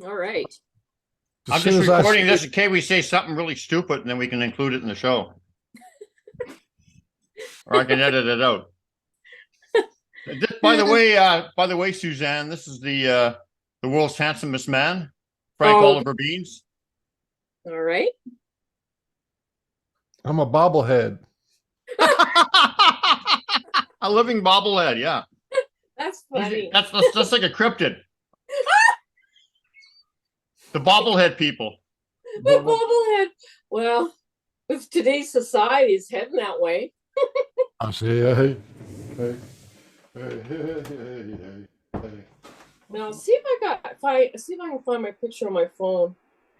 All right. I'm just recording this in case we say something really stupid, and then we can include it in the show, or I can edit it out. By the way, Suzanne, this is the world's handsomest man, Frank Oliver Beans. All right. I'm a bobblehead. A living bobblehead, yeah. That's funny. That's like a cryptid. The bobblehead people. The bobblehead. Well, if today's society is heading that way. I say, hey, hey, hey, hey, hey, hey. Now, see if I can find my picture on my phone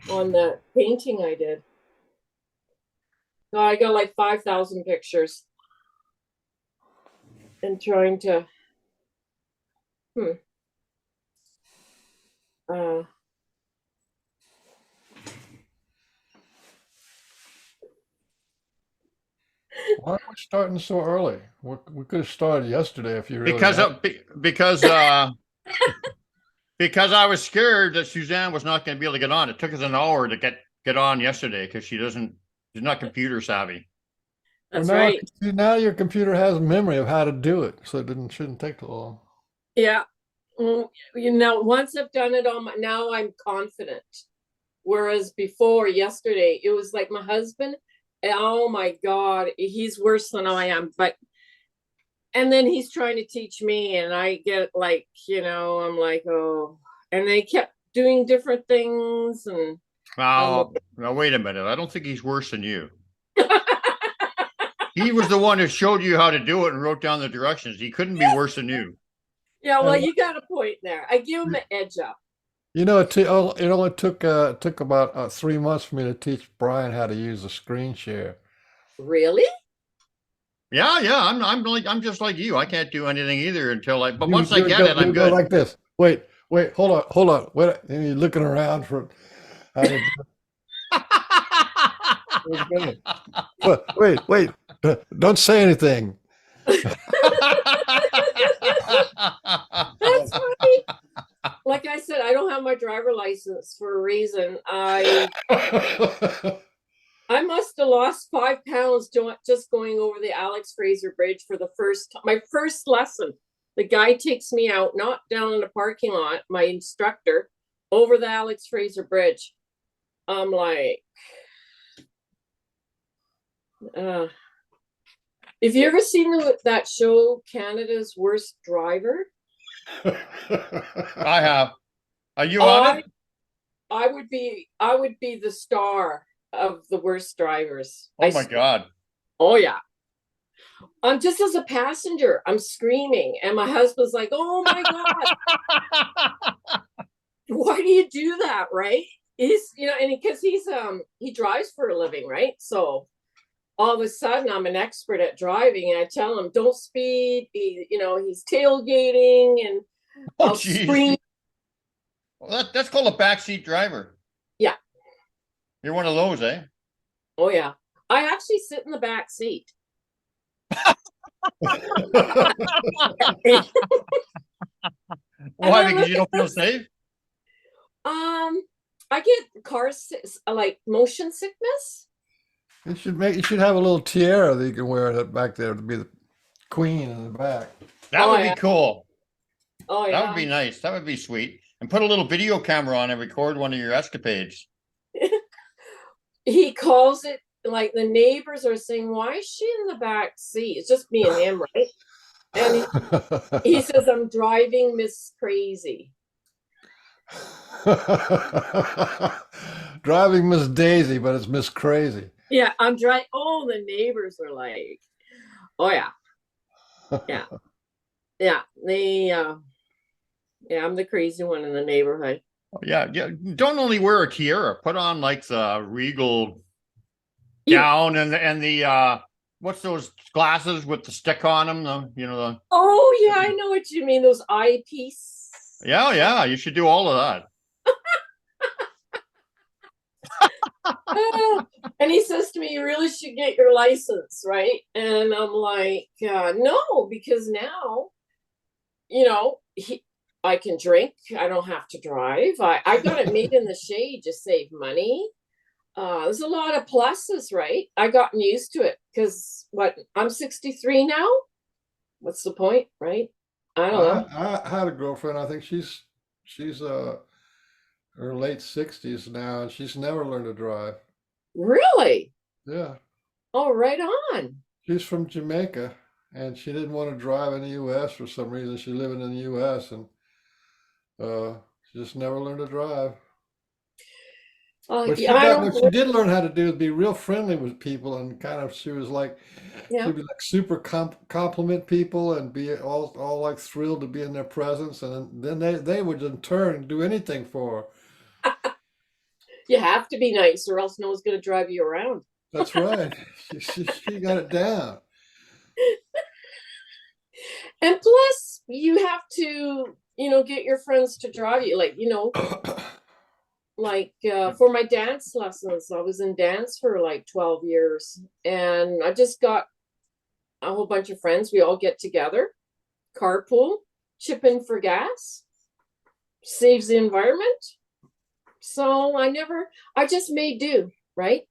on that painting I did. No, I got like 5,000 pictures. And trying to Why are we starting so early? We could have started yesterday if you really because I was scared that Suzanne was not going to be able to get on. It took us an hour to get on yesterday because she's not computer savvy. That's right. Now your computer has memory of how to do it, so it shouldn't take too long. Yeah. Once I've done it now I'm confident. Whereas before, yesterday, it was like my husband, oh my God, he's worse than I am. And then he's trying to teach me, and I get like, I'm like, oh, and they kept doing different things. And now, wait a minute. I don't think he's worse than you. He was the one who showed you how to do it and wrote down the directions. He couldn't be worse than you. Yeah, well, you got a point there. I give him an edge up. It only took about 3 months for me to teach Brian how to use the screen share. Really? Yeah. I'm just like you. I can't do anything either but once I get it, I'm good. Go like this. Wait, hold on. Wait, and you're looking around for how to wait. Don't say anything. That's funny. Like I said, I don't have my driver license for a reason. I must have lost 5 pounds just going over the Alex Fraser Bridge for my first lesson. The guy takes me out, not down in the parking lot, my instructor, over the Alex Fraser Bridge. I'm like, have you ever seen that show, Canada's Worst Driver? I have. Are you on it? I would be the star of the worst drivers. Oh my God. Oh yeah. I'm just as a passenger, I'm screaming, and my husband's like, "Oh my God, why do you do that?" Right? He's and because he drives for a living, right? So all of a sudden, I'm an expert at driving, and I tell him, "Don't speed." He's tailgating, and I'll scream. Well, that's called a backseat driver. Yeah. You're one of those, eh? Oh yeah. I actually sit in the back seat. Why? Because you don't feel safe? I get like motion sickness. You should have a little tiara that you can wear that back there to be the queen in the back. That would be cool. Oh yeah. That would be nice. That would be sweet. And put a little video camera on and record one of your escapades. He calls it, like, the neighbors are saying, "Why is she in the back seat?" It's just me and him, right? And he says, "I'm driving Miss Crazy." Driving Miss Daisy, but it's Miss Crazy. Yeah, I'm driving. Oh, the neighbors are like, "Oh yeah, yeah, yeah." I'm the crazy one in the neighborhood. Yeah. Don't only wear a tiara. Put on like the regal gown and the what's those glasses with the stick on them? Oh yeah, I know what you mean. Those eyepiece. Yeah. You should do all of that. And he says to me, "You really should get your license, right?" And I'm like, no, because now, I can drink. I don't have to drive. I got it made in the shade to save money. There's a lot of pluses, right? I gotten used to it because what, I'm 63 now. What's the point, right? I don't know. I had a girlfriend. I think she's her late 60s now, and she's never learned to drive. Really? Yeah, Oh, right on. she's from Jamaica, and she didn't want to drive in the U.S. for some reason. She's living in the U.S. and uh, she just never learned to drive. What Yeah, she I got, don't. what she did learn how to do is be real friendly with people, and kind of she was like Yeah. she'd be like super compliment people and be all like thrilled to be in their presence, and then they would in turn do anything for her. You have to be nice, or else no one's going to drive you around. That's right. She got it down. And plus, you have to, get your friends to drive you. For my dance lessons, I was in dance for like 12 years, and I just got a whole bunch of friends. We all get together, carpool, chip in for gas, saves the environment. So I just made do, right?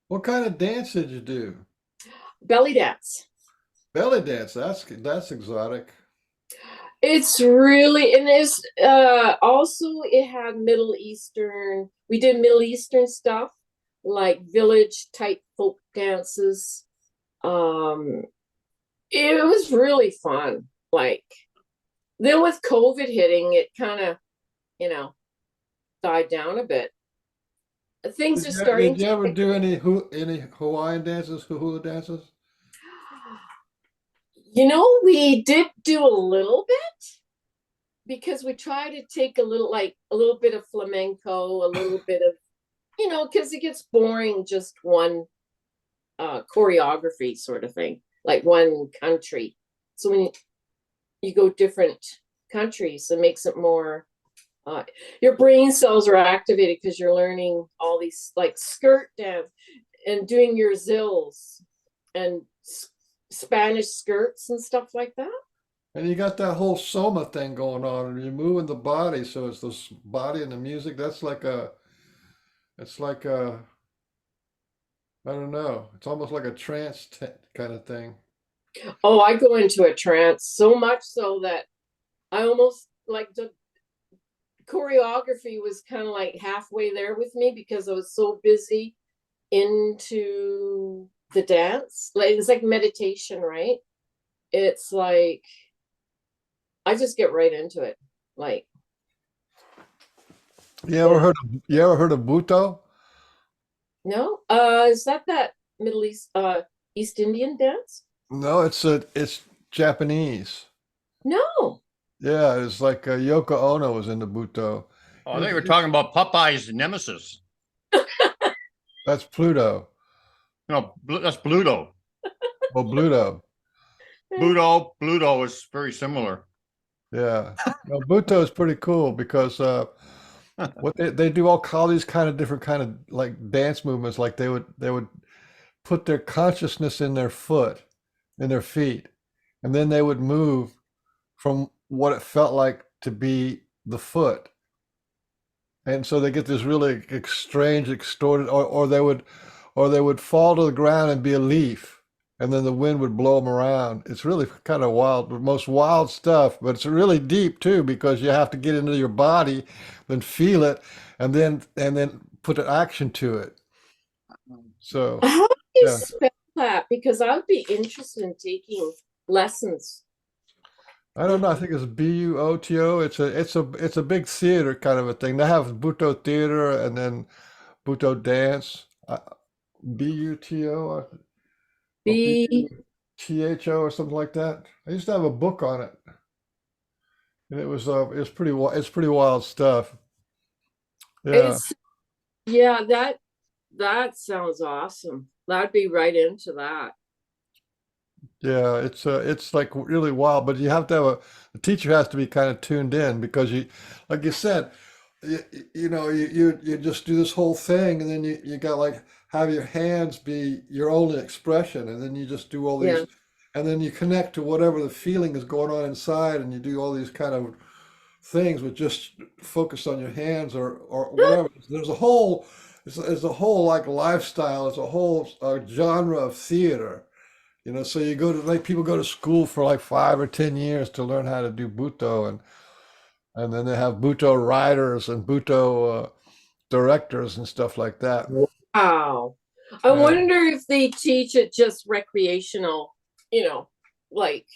What kind of dance did you do? Belly dance. Belly dance. That's exotic. It's really, and it's also it had Middle Eastern. We did Middle Eastern stuff like village type folk dances. Um, it was really fun. Like then with COVID hitting, it kind of, you know, died down a bit. Things are starting Did to you ever pick. do any Hawaiian dances, hula dances? We did do a little bit because we try to take a little bit of flamenco, a little bit of, because it gets boring just one choreography sort of thing, like one country. So when you go different countries, it makes it more. Your brain cells are activated because you're learning all these like skirt dance and doing your zills and Spanish skirts and stuff like that. And you got that whole soma thing going on, and you're moving the body, so it's the body and the music. It's like a, I don't know. It's almost like a trance kind of thing. Oh, I go into a trance so much so that I almost like the choreography was kind of like halfway there with me because I was so busy into the dance. Like it's like meditation, right? It's like I just get right into it. Like, yeah. You ever heard of Buto? No? Is that Middle East Indian dance? No, it's Japanese. No. Yeah, it's like Yoko Ono was into Buto. Oh, It I think was, we're it- talking about Popeye's nemesis. that's Pluto. No, that's Bluto. Well, Bluto. Bluto is very similar. Yeah. No, Buto is pretty cool because what they do all these kind of different kind of like dance movements. Like they would put their consciousness in their foot, in their feet, and then they would move from what it felt like to be the foot. And so they get this really strange, extorted, or they would fall to the ground and be a leaf, and then the wind would blow them around. It's really kind of wild, the most wild stuff, but it's really deep too because you have to get into your body, then feel it, and then put an action to it. So How do you yeah, spell that? Because I would be interested in taking lessons. I don't know. I think it's Buto. It's a big theater kind of a thing. They have Buto theater and then Buto dance. Buto or Be Butho or something like that. I used to have a book on it, and it's pretty wild stuff. Yeah, it's yeah, that sounds awesome. That'd be right into that. yeah. It's like really wild, but you have to have the teacher has to be kind of tuned in because like you said, you just do this whole thing, and then you got like have your hands be your only expression, and then you just do all Yeah. these, and then you connect to whatever the feeling is going on inside, and you do all these kind of things with just focus on your hands or whatever. There's a whole like lifestyle. There's a whole genre of theater. So you go to like people go to school for like 5 or 10 years to learn how to do Buto, and then they have Buto writers and Buto directors and stuff like that. Wow. I Yeah. wonder if they teach it just recreational, like,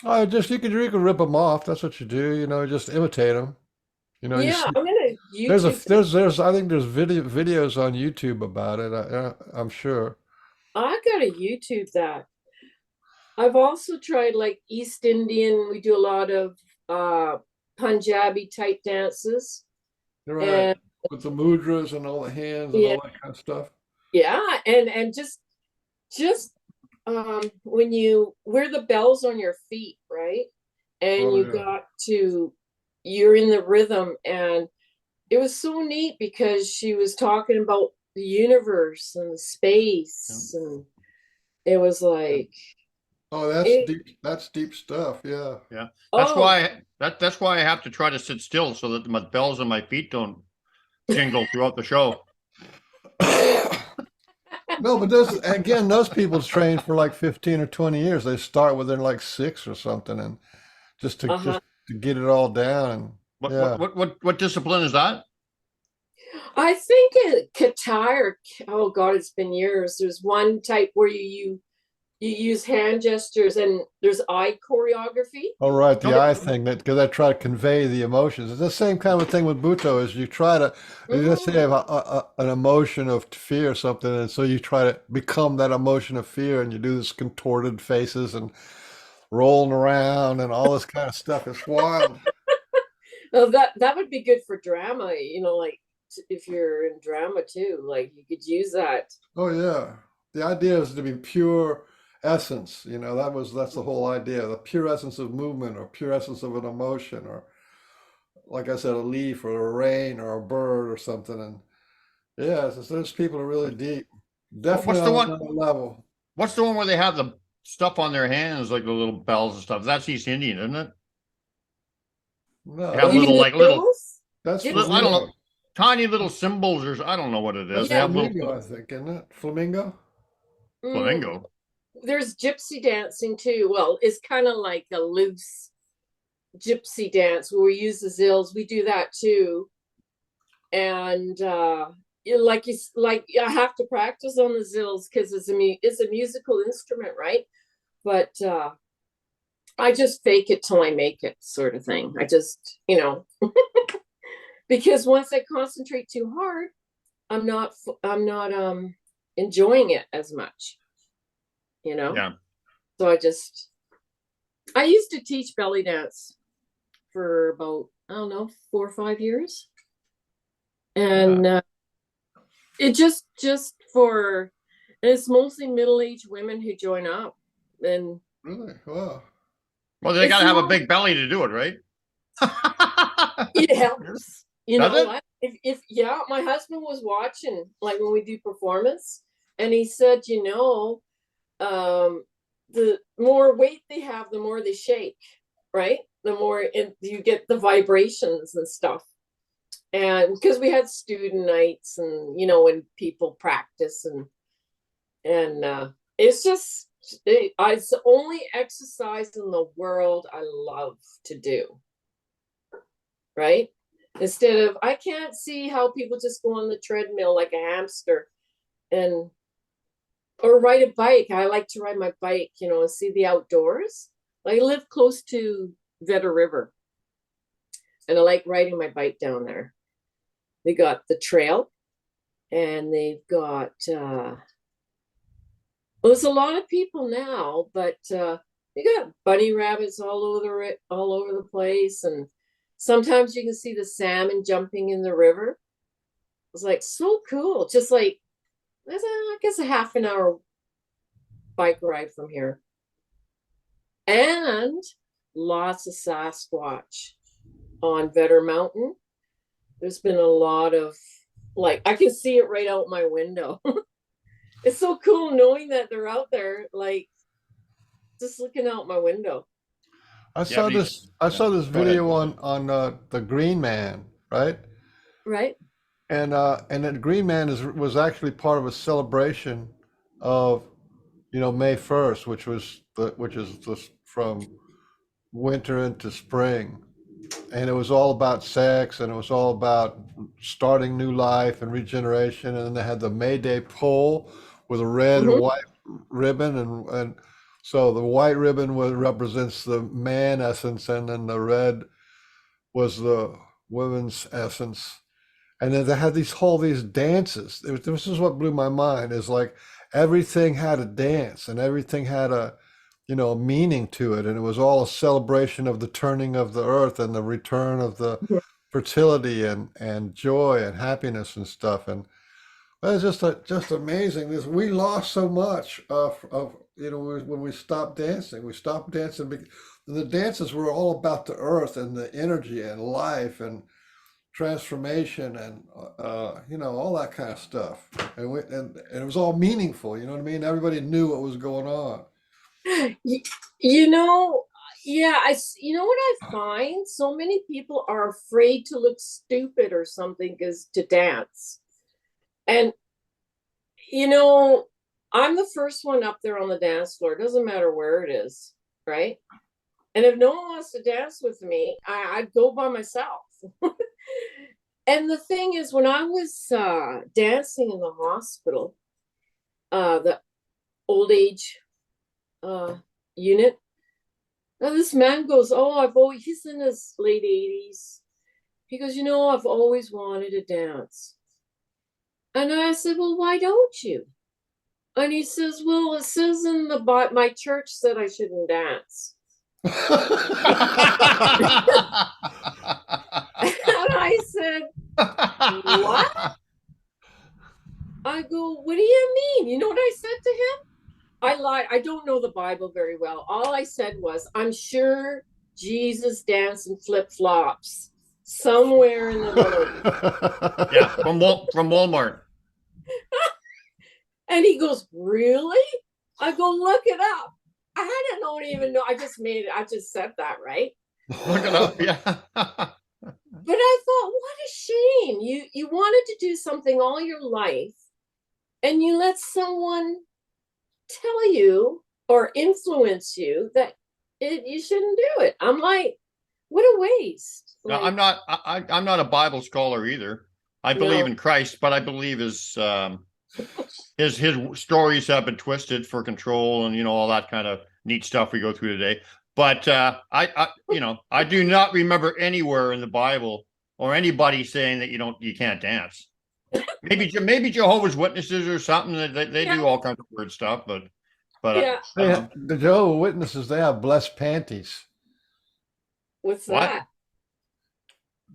You can rip them off. That's what you do. Just imitate them. You yeah, see, I'm gonna there's a YouTube. there's I think there's videos on YouTube about it. I'm sure. I gotta YouTube that. I've also tried like East Indian. We do a lot of uh Punjabi type dances. You're right. And With the mudras and all the hands and yeah, all that kind of stuff. yeah, and just when you wear the bells on your feet, right? And Oh yeah. you're in the rhythm, and it was so neat because she was talking about the universe and space, and it was like Oh, that's it, deep. That's deep stuff. Yeah. Yeah. That's oh. why that's why I have to try to sit still so that my bells on my feet don't jingle throughout the show. No, but those people train for like 15 or 20 years. They start when they're like 6 or something, and just to Uh-huh. get it all down. And What yeah. what what what discipline is that? I think Qatar, oh God, it's been years. There's one type where you use hand gestures, and there's eye choreography. All right, the Oh, eye thing, that because I try to convey the emotions. It's the same kind of thing with Buto. Is you try to, let's say, you have an emotion of fear or something, and so you try to become that emotion of fear, and you do this contorted faces and rolling around and all this kind of stuff. It's wild. Oh, that would be good for drama, like if you're in drama too, like you could use that. Oh yeah, the idea is to be pure essence. That's the whole idea. The pure essence of movement, or pure essence of an emotion, or like I said, a leaf or a rain or a bird or something. And yeah, those people are really deep. Definitely What's the on one? another level. What's the one where they have the stuff on their hands, like the little bells and stuff? That's East Indian, isn't it? They No, have You that's little, mean the like little, hills? that's I don't Gypsy? know, flamingo. tiny little symbols, or I don't know what it is. That's They have Yeah. little flamingo, I think, isn't it? Flamingo? Mm, flamingo. there's gypsy dancing too. Well, it's kind of like a loose gypsy dance where we use the zills. We do that too. And like I have to practice on the zills because it's a musical instrument, right? But I just fake it till I make it, sort of thing. I just, because once I concentrate too hard, I'm not enjoying it as much, you know. Yeah. So I used to teach belly dance for about, I don't know, 4 or 5 years, Yeah. and it just for and it's mostly middle-aged women who join up, and Really? Wow. Well, they got it's to have a not big belly to do it, right? it helps, Does it? if yeah, my husband was watching like when we do performance, and he said, the more weight they have, the more they shake, right? The more you get the vibrations and stuff. And because we had student nights, and when people practice, and it's the only exercise in the world I love to do, right? Instead of, I can't see how people just go on the treadmill like a hamster, and or ride a bike. I like to ride my bike, and see the outdoors. I live close to Vedder River, and I like riding my bike down there. They got the trail, and they've got well, there's a lot of people now, but they got bunny rabbits all over the place, and sometimes you can see the salmon jumping in the river. It's like so cool. Just like I guess a half an hour bike ride from here, and lots of Sasquatch on Vedder Mountain. There's been a lot of, like, I can see it right out my window. It's so cool knowing that they're out there, like just looking out my window. I Yeah, saw but he's, this. I yeah. saw this Go ahead. video on the Green Man, right? Right? And that Green Man was actually part of a celebration of May 1st, which is from winter into spring, and it was all about sex, and it was all about starting new life and regeneration. And then they had the May Day pole with a red and Hmm. white ribbon, and so the white ribbon represents the man essence, and then the red was the women's essence. And then they had these dances. This is what blew my mind, is like everything had a dance and everything had a meaning to it, and it was all a celebration of the turning of the earth and the return of the fertility and joy and happiness and stuff. And it's just amazing. We lost so much of when we stopped dancing. We stopped dancing because the dances were all about the earth and the energy and life and transformation and all that kind of stuff. And it was all meaningful. You know what I mean? Everybody knew what was going on. You, you know, yeah, you know what I find? So many people are afraid to look stupid or something is to dance. And, you know, I'm the first one up there on the dance floor. It doesn't matter where it is, right? And if no one wants to dance with me, I'd go by myself. And the thing is, when I was dancing in the hospital, the old age unit, now this man goes, he's in his late 80s. He goes, I've always wanted to dance. And I said, well, why don't you? And he says, well, it says in my church that I shouldn't dance. And I said, what? I go, what do you mean? You know what I said to him? I lied. I don't know the Bible very well. All I said was, I'm sure Jesus danced in flip-flops somewhere in the village. Yeah, from Walmart. And he goes, really? I go, look it up. don't even know. I just said that, right? Look it up, yeah. But I thought, what a shame. You wanted to do something all your life, and you let someone tell you or influence you that you shouldn't do it. I'm like, what a waste. No, I'm not a Bible scholar either. I believe in Christ, but I believe his stories have been twisted for control and all that kind of neat stuff we go through today. But I do not remember anywhere in the Bible or anybody saying that you can't dance. Maybe Jehovah's Witnesses or something, that they do all kinds of weird stuff, but yeah. The Jehovah's Witnesses, they have blessed panties. What's What?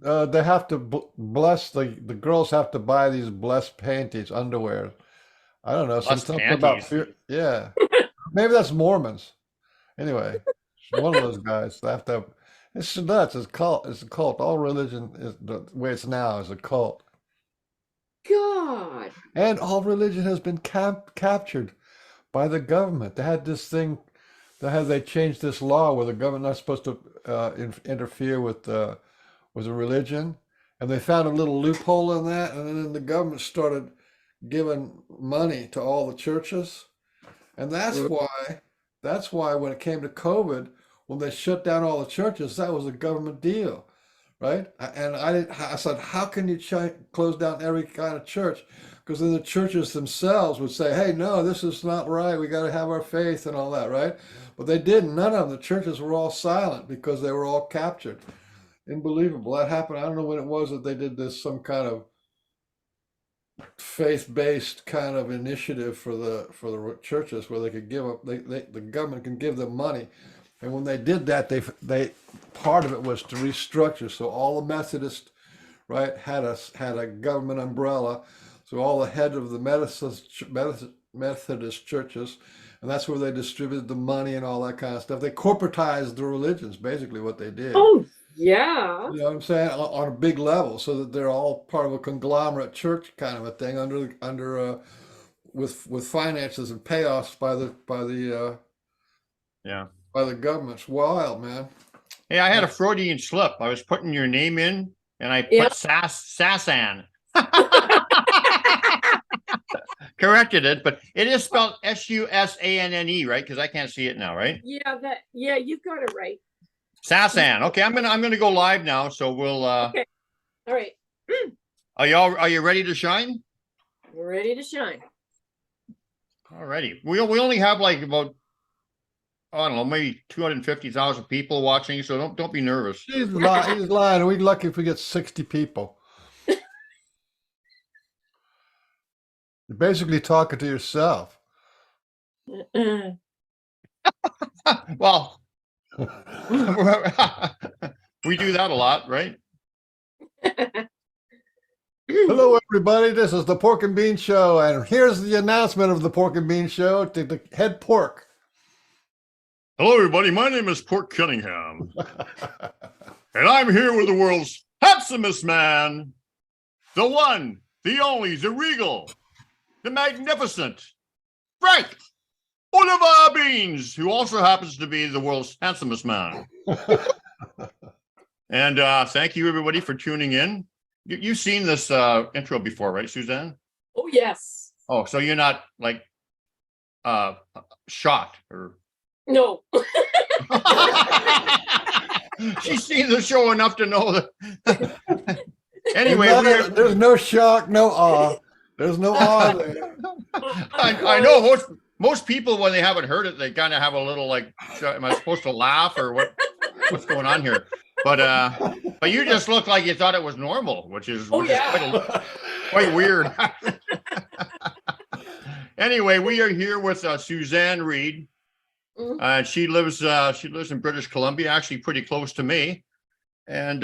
that? They have to bless the girls have to buy these blessed panties, underwear. I don't know, something about fear. Yeah, maybe that's Mormons. Anyway, one of those guys. They have to have. It's nuts. It's cult. It's a cult. All religion is the way it's now is a cult. God. And all religion has been captured by the government. They had this thing. They changed this law where the government not supposed to interfere with the religion, and they found a little loophole in that, and then the government started giving money to all the churches, and that's why when it came to COVID, when they shut down all the churches, that was a government deal, right? And I said, how can you close down every kind of church? Because then the churches themselves would say, hey, no, this is not right. We got to have our faith and all that, right? But they didn't. None of them. The churches were all silent because they were all captured. Unbelievable. That happened. I don't know when it was that they did this, some kind of faith-based kind of initiative for the churches where they could give up. The government can give them money, and when they did that, they part of it was to restructure. So all the Methodists, right, had a government umbrella. So all the head of the Methodist churches, and that's where they distributed the money and all that kind of stuff. They corporatized the religions, basically what they did. Oh, yeah. You know what I'm saying? On a big level, so that they're all part of a conglomerate church kind of a thing under with finances and payoffs by the yeah. by the government. It's wild, man. Hey, I had a Freudian slip. I was putting your name in, and I Yeah. put Sasan. Corrected it, but it is spelled Susanne, right? Because I can't see it now, right? Yeah, you got it right. Sasan. Okay, I'm gonna go live now, so we'll Okay. All right. are you ready to shine? We're ready to shine. Alrighty. We only have like about, I don't know, maybe 250,000 people watching, so don't be nervous. He's lying. We're lucky if we get 60 people. You're basically talking to yourself. Well, we do that a lot, right? Hello, everybody. This is the Pork and Bean Show, and here's the announcement of the Pork and Bean Show to the head pork. Hello, everybody. My name is Pork Cunningham, and I'm here with the world's handsomest man, the one, the only, the regal, the magnificent Frank Oliver Beans, who also happens to be the world's handsomest man. And thank you, everybody, for tuning in. You've seen this intro before, right, Suzanne? Oh, yes. Oh, so you're not like shocked or No. she's seen the show enough to know that. Anyway, there's no shock, no awe. There's no awe there. I know most people, when they haven't heard it, they kind of have a little like, am I supposed to laugh or what's going on here? But you just look like you thought it was normal, which is quite weird. Anyway, we are here with Susanne Reed. She lives in British Columbia, actually pretty close to me. And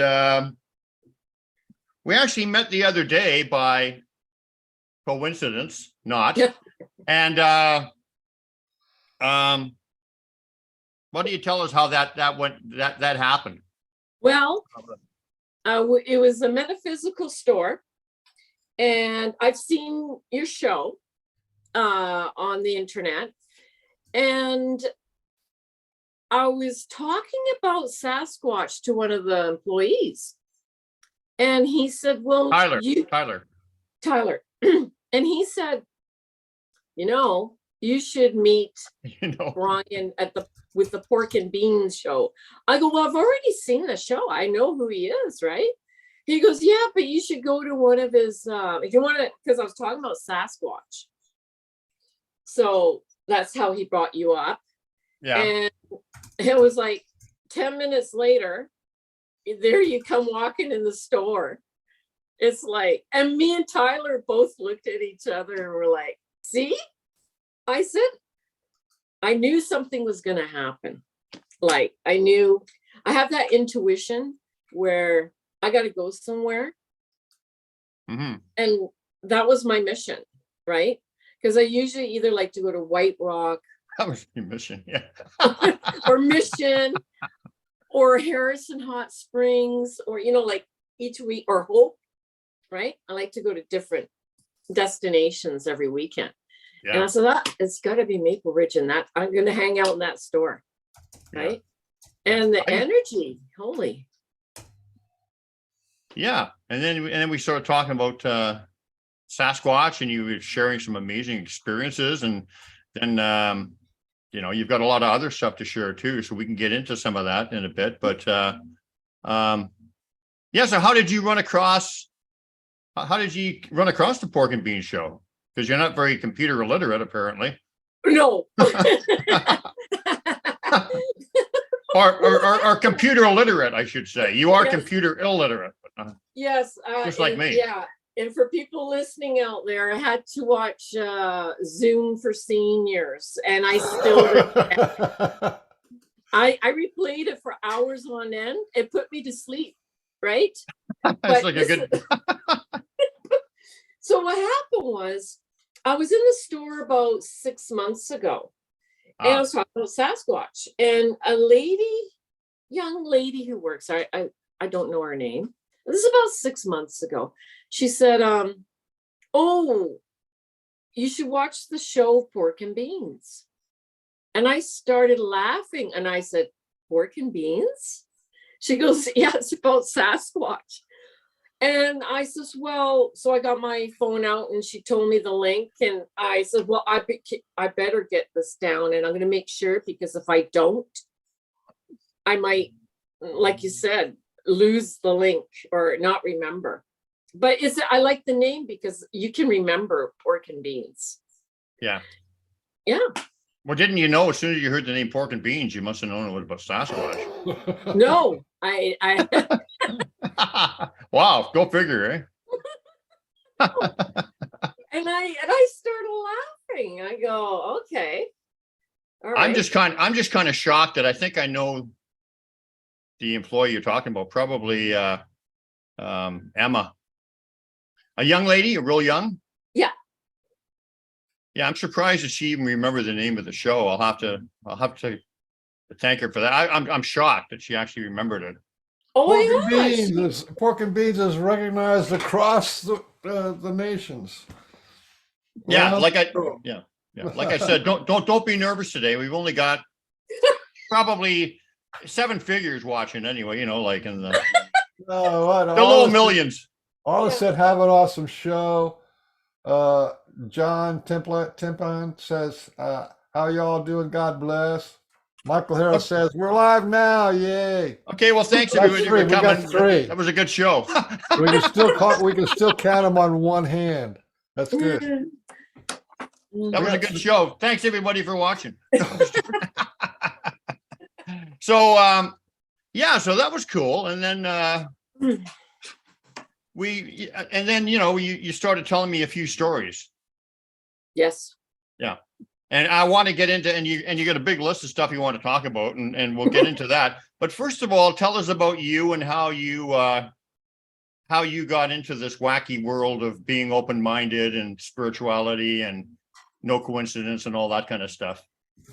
we actually met the other day by coincidence, not. And why don't you tell us how that happened? Well, it was a metaphysical store, and I've seen your show on the internet, and I was talking about Sasquatch to one of the employees, and he said, well, Tyler. And he said, you should meet Brian with the Pork and Beans show. I go, well, I've already seen the show. I know who he is, right? He goes, yeah, but you should go to one of his, if you want to, because I was talking about Sasquatch. So that's how he brought you up. Yeah. And it was like 10 minutes later, there you come walking in the store. It's like, and me and Tyler both looked at each other and were like, see? I said, I knew something was going to happen. Like, I knew, I have that intuition where I got to go somewhere. Mm-hmm. And that was my mission, right? Because I usually either like to go to White Rock. That was your mission, yeah. Or Mission, or Harrison Hot Springs, or, like each week, or Hope, right? I like to go to different destinations every weekend. Yeah. And I said, it's got to be Maple Ridge, and that I'm going to hang out in that store, right? Yeah. And the energy, holy. Yeah, and then we started talking about Sasquatch, and you were sharing some amazing experiences, and then you've got a lot of other stuff to share too, so we can get into some of that in a bit. But so how did you run across the Pork and Bean show? Because you're not very computer illiterate, apparently. No. or computer illiterate, I should say. You are computer illiterate. Yes. Just like me. Yeah. And for people listening out there, I had to watch Zoom for Seniors, and I still I replayed it for hours on end. It put me to sleep, right? That's like a good. So what happened was, I was in the store about 6 months ago, and I was talking about Sasquatch, and a young lady who works, I don't know her name. This is about 6 months ago. She said, oh, you should watch the show Pork and Beans. And I started laughing, and I said, Pork and Beans? She goes, yeah, it's about Sasquatch. And I says, well, so I got my phone out and she told me the link. And I said, well, I better get this down and I'm going to make sure, because if I don't, I might, like you said, lose the link or not remember. But I like the name because you can remember pork and beans. Yeah. Yeah. Well, didn't you know as soon as you heard the name pork and beans, you must have known it was about Sasquatch. No, I Wow, go figure, eh? and I started laughing. I go, okay. All right. I'm just kind of shocked that I think I know the employee you're talking about, probably Emma. A young lady, a real young? Yeah. Yeah, I'm surprised that she even remembered the name of the show. I'll have to thank her for that. I'm shocked that she actually remembered it. Oh Pork and beans is recognized across the nations. Yeah, Well, like I said, don't be nervous today. We've only got probably 7 figures watching anyway. You know, like in the low millions. All said, have an awesome show. John Timpon says, how y'all doing? God bless. Michael Harris says, we're live now. Yay. Okay, well, thanks everybody for coming. Got 3. That was a good show. we can still count them on one hand. That's good. That was a good show. Thanks everybody for watching. So yeah, so that was cool. And then you started telling me a few stories. Yes. Yeah. And I want to get into, and you got a big list of stuff you want to talk about, and we'll get into that. But first of all, tell us about you and how you got into this wacky world of being open-minded and spirituality and no coincidence and all that kind of stuff.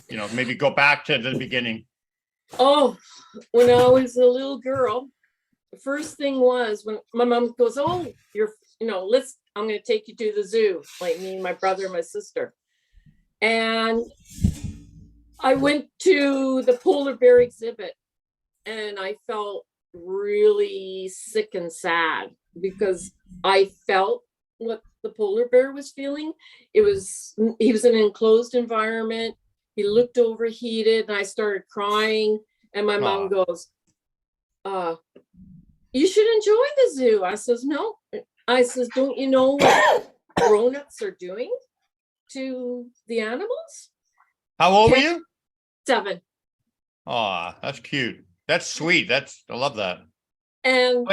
You know, maybe go back to the beginning. Oh, when I was a little girl, the first thing was when my mom goes, oh, I'm going to take you to the zoo, like me, my brother, and my sister. And I went to the polar bear exhibit and I felt really sick and sad because I felt what the polar bear was feeling. He was in an enclosed environment. He looked overheated and I started crying. And my mom goes, you should enjoy the zoo. I says, no. I says, don't you know what grown-ups are doing to the animals? How old were you? 7. Oh, that's cute. That's sweet. I love that. And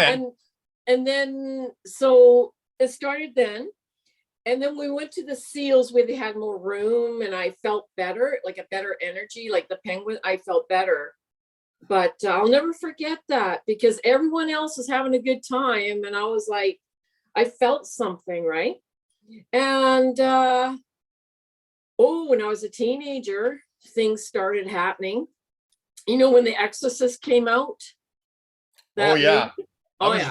then so it started then. And then we went to the seals where they had more room and I felt better, like a better energy, like the penguin. I felt better. But I'll never forget that because everyone else was having a good time. And I was like, I felt something, right? And when I was a teenager, things started happening. You know, when The Exorcist came out? Oh, yeah. I was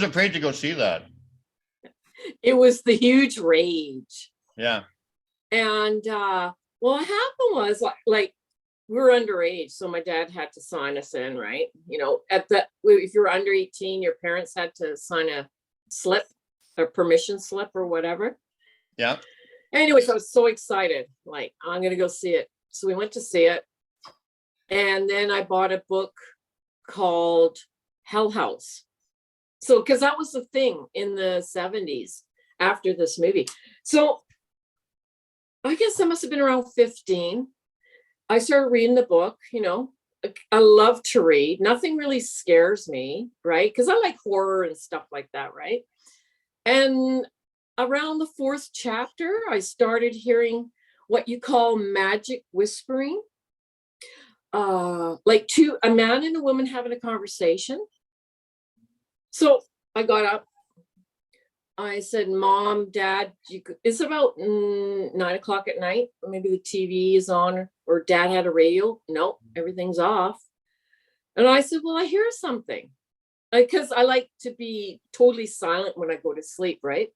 afraid to go see that. It was the huge rage. Yeah. And what happened was like we were underage, so my dad had to sign us in, right? You know, if you were under 18, your parents had to sign a slip, a permission slip or whatever. Yeah. Anyways, I was so excited, like I'm gonna go see it. So we went to see it. And then I bought a book called Hell House. So, because that was the thing in the 70s after this movie. So I guess I must have been around 15. I started reading the book, you know. I love to read. Nothing really scares me, right? Because I like horror and stuff like that, right? And around the 4th chapter, I started hearing what you call magic whispering. Like a man and a woman having a conversation. So I got up. I said, Mom, Dad, it's about 9:00 at night. Maybe the TV is on or Dad had a radio. No, everything's off. And I said, well, I hear something. Because I like to be totally silent when I go to sleep, right?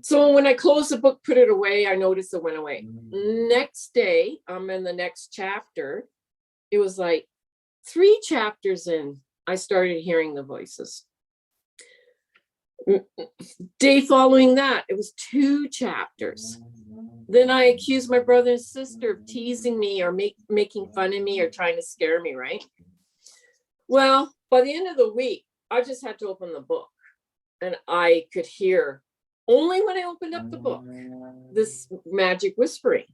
So when I closed the book, put it away, I noticed it went away. Next day, I'm in the next chapter. It was like 3 chapters in, I started hearing the voices. Day following that, it was 2 chapters. Then I accused my brother and sister of teasing me or making fun of me or trying to scare me, right? Well, by the end of the week, I just had to open the book, and I could hear, only when I opened up the book, this magic whispering.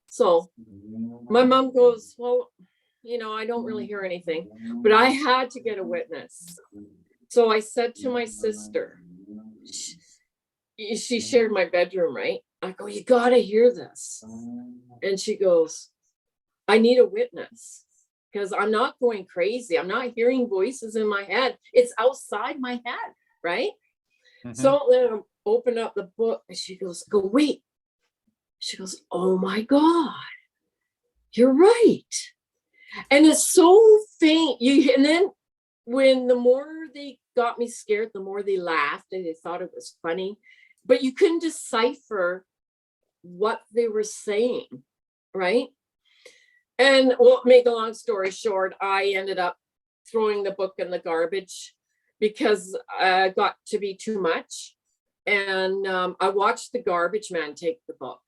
So my mom goes, well, I don't really hear anything, but I had to get a witness. So I said to my sister, she shared my bedroom, right? I go, you got to hear this. And she goes, I need a witness because I'm not going crazy. I'm not hearing voices in my head. It's outside my head, right? So then I open up the book and she goes, wait. She goes, oh my God, you're right. And it's so faint. And then when the more they got me scared, the more they laughed and they thought it was funny, but you couldn't decipher what they were saying, right? And well, make a long story short, I ended up throwing the book in the garbage because it got to be too much. And I watched the garbage man take the book.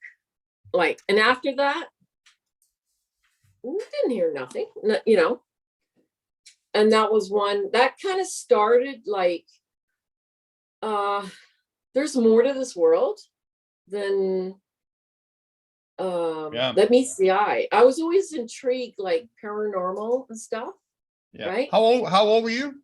And after that, didn't hear nothing, and that was one that kind of started there's more to this world than that meets the eye. I was always intrigued, paranormal and stuff. Yeah. Right. How old were you?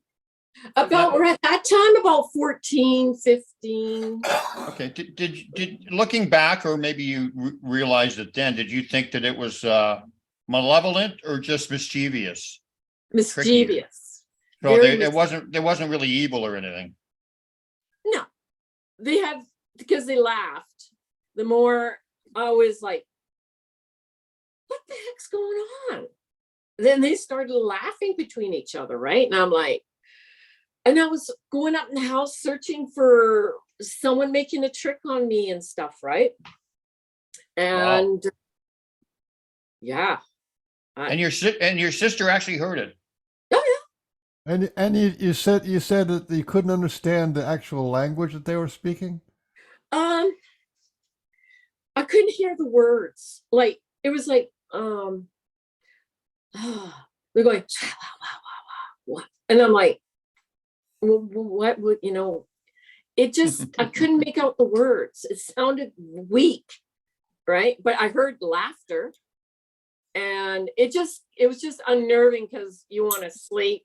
At that time, about 14, 15. Okay. Did looking back, or maybe you realized it then, did you think that it was malevolent or just mischievous? Mischievous. So it wasn't really evil or anything. No, they had, because they laughed. The more I was like, what the heck's going on? Then they started laughing between each other, right? And I'm like, and I was going up in the house searching for someone making a trick on me and stuff, right? And wow. Yeah. And your sister actually heard it. Oh yeah. And you said that you couldn't understand the actual language that they were speaking? I couldn't hear the words. It was like they're going wow. And I'm like, what would it just I couldn't make out the words. It sounded weak, right? But I heard laughter, and it was just unnerving because you want to sleep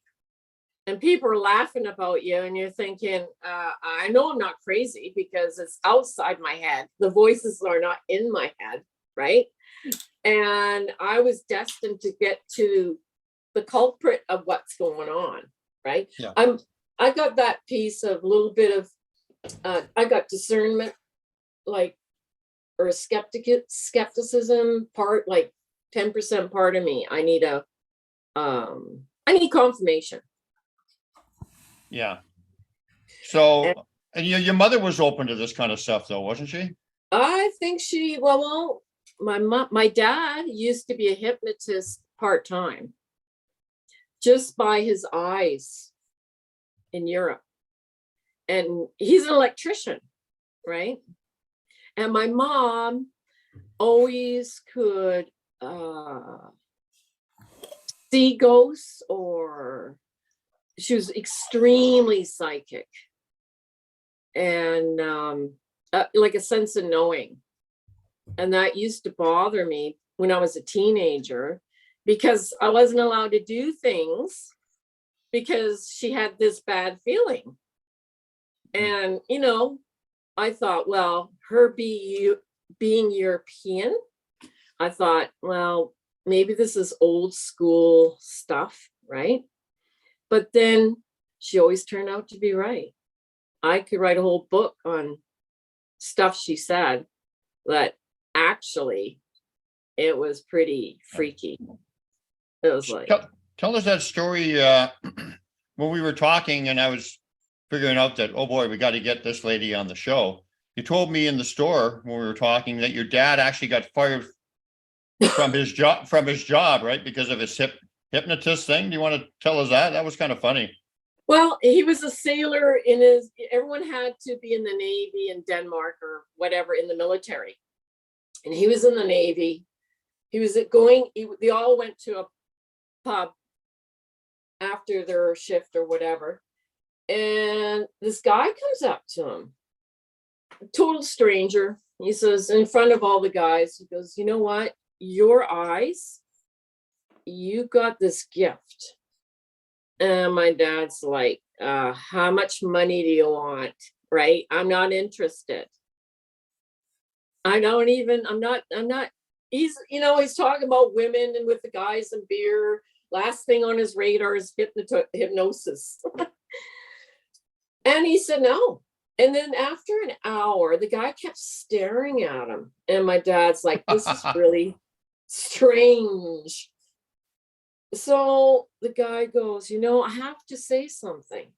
and people are laughing about you and you're thinking, I know I'm not crazy because it's outside my head. The voices are not in my head, right? And I was destined to get to the culprit of what's going on, right? Yeah. I got that piece of a little bit of, I got discernment, or a skepticism part, 10% part of me. I need confirmation. Yeah. So, and your mother was open to this kind of stuff though, wasn't she? I think my dad used to be a hypnotist part-time, just by his eyes in Europe. And he's an electrician, right? And my mom always could see ghosts, or she was extremely psychic and like a sense of knowing. And that used to bother me when I was a teenager, because I wasn't allowed to do things because she had this bad feeling. And, I thought, well, her being European, I thought, well, maybe this is old school stuff, right? But then she always turned out to be right. I could write a whole book on stuff she said that actually it was pretty freaky. It was like, tell us that story when we were talking and I was figuring out that, oh boy, we got to get this lady on the show. You told me in the store when we were talking that your dad actually got fired from his job, right? Because of his hypnotist thing? Do you want to tell us that? That was kind of funny. Well, he was a sailor everyone had to be in the Navy in Denmark or whatever in the military. And he was in the Navy. They all went to a pub after their shift or whatever. And this guy comes up to him, a total stranger. He says, in front of all the guys, he goes, you know what? Your eyes, you got this gift. And my dad's like, how much money do you want? Right? I'm not interested. I'm not, he's talking about women and with the guys and beer. Last thing on his radar is hypnosis. And he said no. And then after an hour, the guy kept staring at him. And my dad's like, this is really strange. So the guy goes, I have to say something.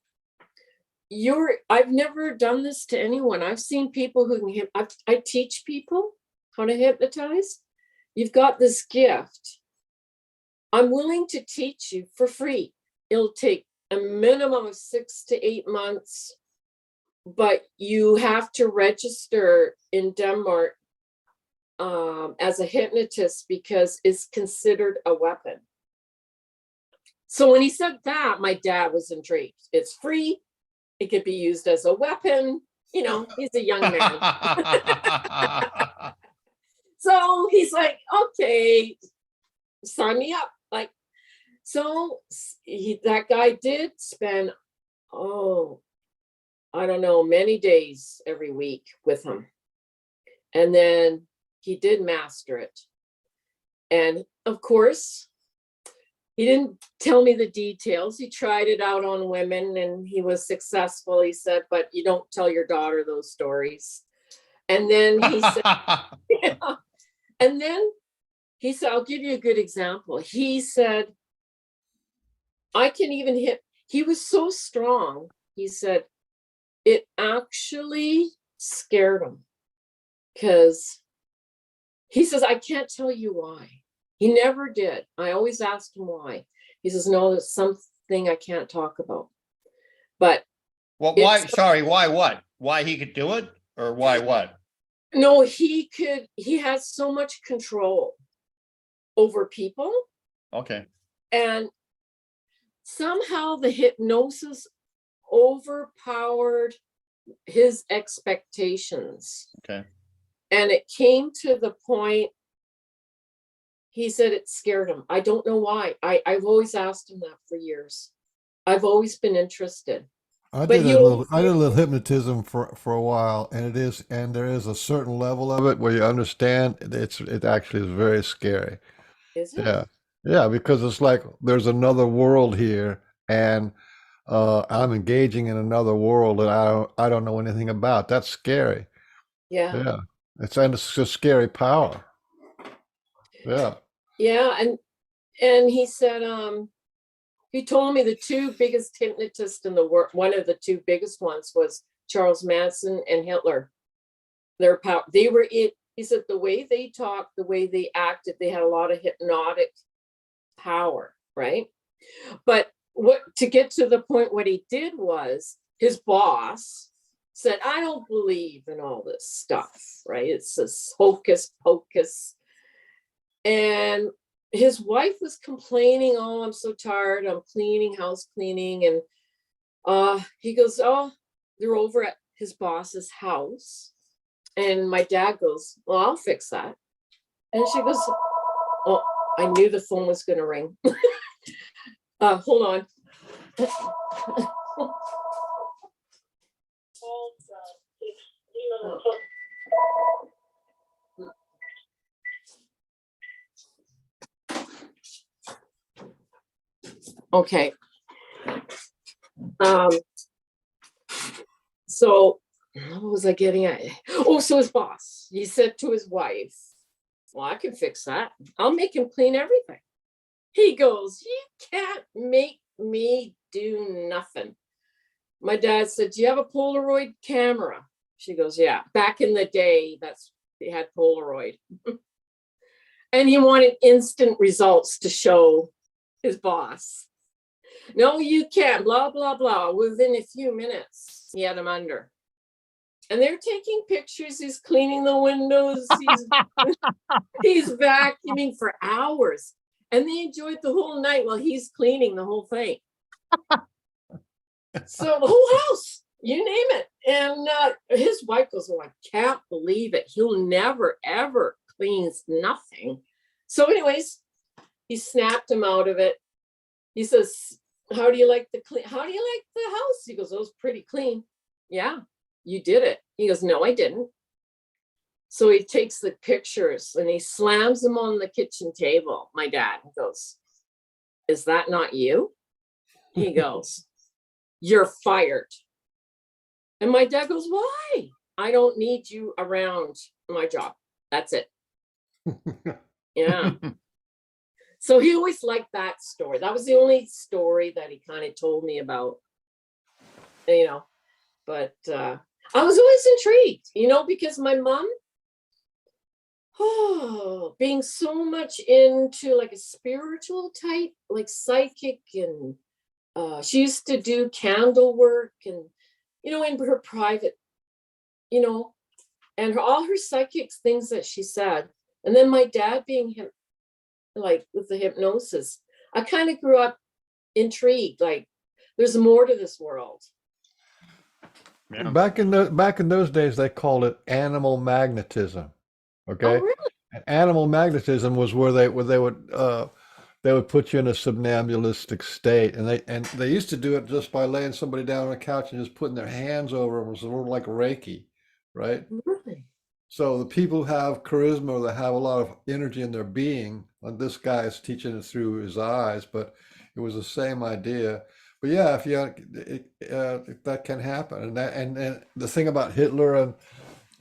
I've never done this to anyone. I've seen people who can I teach people how to hypnotize. You've got this gift. I'm willing to teach you for free. It'll take a minimum of 6 to 8 months, but you have to register in Denmark as a hypnotist because it's considered a weapon. So when he said that, my dad was intrigued. It's free. It could be used as a weapon. He's a young man. So he's like, okay, sign me up. So that guy did spend, I don't know, many days every week with him. And then he did master it. And of course, he didn't tell me the details. He tried it out on women and he was successful. He said, but you don't tell your daughter those stories. And then he said, and then he said, I'll give you a good example. He said, I can even hit. He was so strong. He said, it actually scared him because he says, I can't tell you why. He never did. I always asked him why. He says, no, there's something I can't talk about. But well, why? Sorry, why what? Why he could do it or why what? No, he has so much control over people. Okay. And somehow the hypnosis overpowered his expectations. Okay. And it came to the point, he said it scared him. I don't know why. I've always asked him that for years. I've always been interested. I did a little hypnotism for a while, and there is a certain level of it where you understand it actually is very scary. Is it? Yeah. Yeah, because it's like there's another world here, and I'm engaging in another world that I don't know anything about. That's scary. Yeah. Yeah. It's a scary power. Yeah. Yeah. And he said, he told me the two biggest hypnotists in the world, one of the two biggest ones was Charles Manson and Hitler. Their power, he said the way they talked, the way they acted, they had a lot of hypnotic power, right? But to get to the point, what he did was his boss said, I don't believe in all this stuff, right? It's this hocus pocus. And his wife was complaining, oh, I'm so tired. I'm house cleaning. And he goes, oh, they're over at his boss's house. And my dad goes, well, I'll fix that. And she goes, oh, I knew the phone was going to ring. Hold on. Okay. So what was I getting at? Oh, so his boss, he said to his wife, well, I can fix that. I'll make him clean everything. He goes, you can't make me do nothing. My dad said, do you have a Polaroid camera? She goes, yeah. Back in the day, they had Polaroid. And he wanted instant results to show his boss. No, you can't, blah, blah, blah. Within a few minutes, he had him under. And they're taking pictures. He's cleaning the windows. He's vacuuming for hours. And they enjoyed the whole night while he's cleaning the whole thing. So the whole house, you name it. And his wife goes, "Oh, I can't believe it. He'll never, ever cleans nothing." So anyways, he snapped him out of it. He says, how do you like the house? He goes, "Oh, it's pretty clean." "Yeah, you did it." He goes, "No, I didn't." So he takes the pictures and he slams them on the kitchen table. My dad goes, "Is that not you?" He goes, "You're fired." And my dad goes, "Why?" "I don't need you around my job. That's it." Yeah. So he always liked that story. That was the only story that he kind of told me about, but I was always intrigued, because my mom, being so much into like a spiritual type, like psychic, and she used to do candle work and, in her private, and all her psychic things that she said. And then my dad being him, like with the hypnosis, I kind of grew up intrigued, like there's more to this world. Yeah. Back in those days, they called it animal magnetism. Okay. Oh, really? And animal magnetism was where they would put you in a somnambulistic state, and they used to do it just by laying somebody down on a couch and just putting their hands over them. It was a little like Reiki, right? Really? So the people who have charisma or that have a lot of energy in their being, like this guy is teaching it through his eyes, but it was the same idea. But yeah, if that can happen, and the thing about Hitler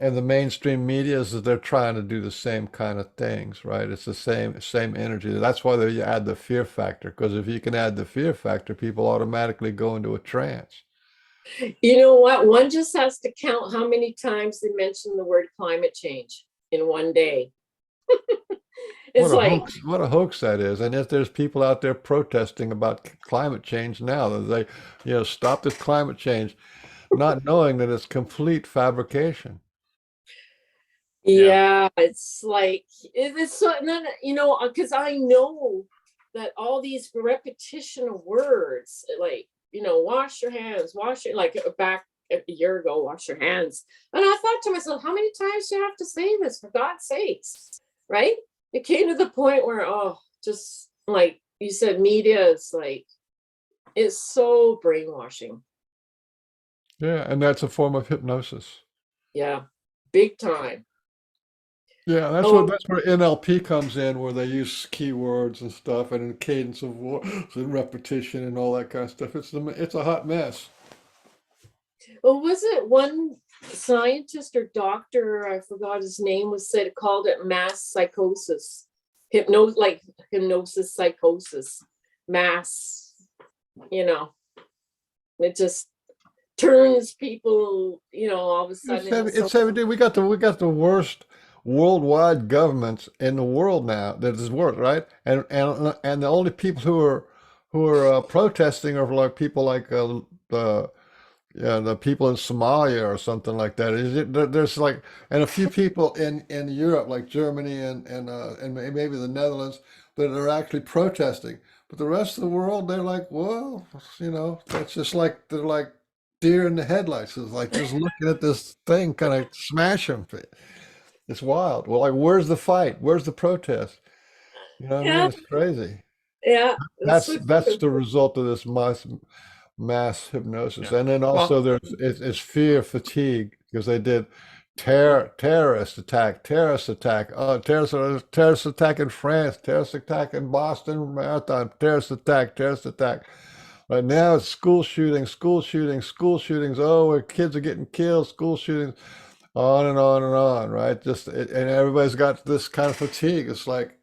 and the mainstream media is that they're trying to do the same kind of things, right? It's the same energy. That's why they add the fear factor, because if you can add the fear factor, people automatically go into a trance. You know what? One just has to count how many times they mention the word climate change in one day. What a hoax that is. And if there's people out there protesting about climate change now, that they, stop this climate change, not knowing that it's complete fabrication. Yeah, it's like, it's so, and then, because I know that all these repetition of words, like, wash your hands, like back a year ago, wash your hands. And I thought to myself, how many times do you have to say this, for God's sakes, right? It came to the point where, just like you said, media is like, it's so brainwashing. Yeah, and that's a form of hypnosis. Yeah, big time. Yeah, that's where NLP comes in, where they use keywords and stuff, and in cadence of words and repetition and all that kind of stuff. It's a hot mess. Well, was it one scientist or doctor, I forgot his name, called it mass psychosis, hypnosis psychosis, mass, it just turns people, all of a sudden. It's 17. We got the worst worldwide governments in the world now that is worse, right? And the only people who are protesting are like people like the people in Somalia or something like that. There's like, and a few people in Europe, like Germany and maybe the Netherlands, that are actually protesting. But the rest of the world, they're like, well, that's just like they're like deer in the headlights. It's like just looking at this thing kind of smash them. It's wild. Well, like, where's the fight? Where's the protest? You know what I mean? It's crazy. Yeah. That's the result of this mass hypnosis. Yeah. And then also it's fear fatigue, because they did terrorist attack, terrorist attack in France, terrorist attack in Boston Marathon, terrorist attack. Right now it's school shootings. Oh, where kids are getting killed, school shootings, on and on and on, right? And everybody's got this kind of fatigue. It's like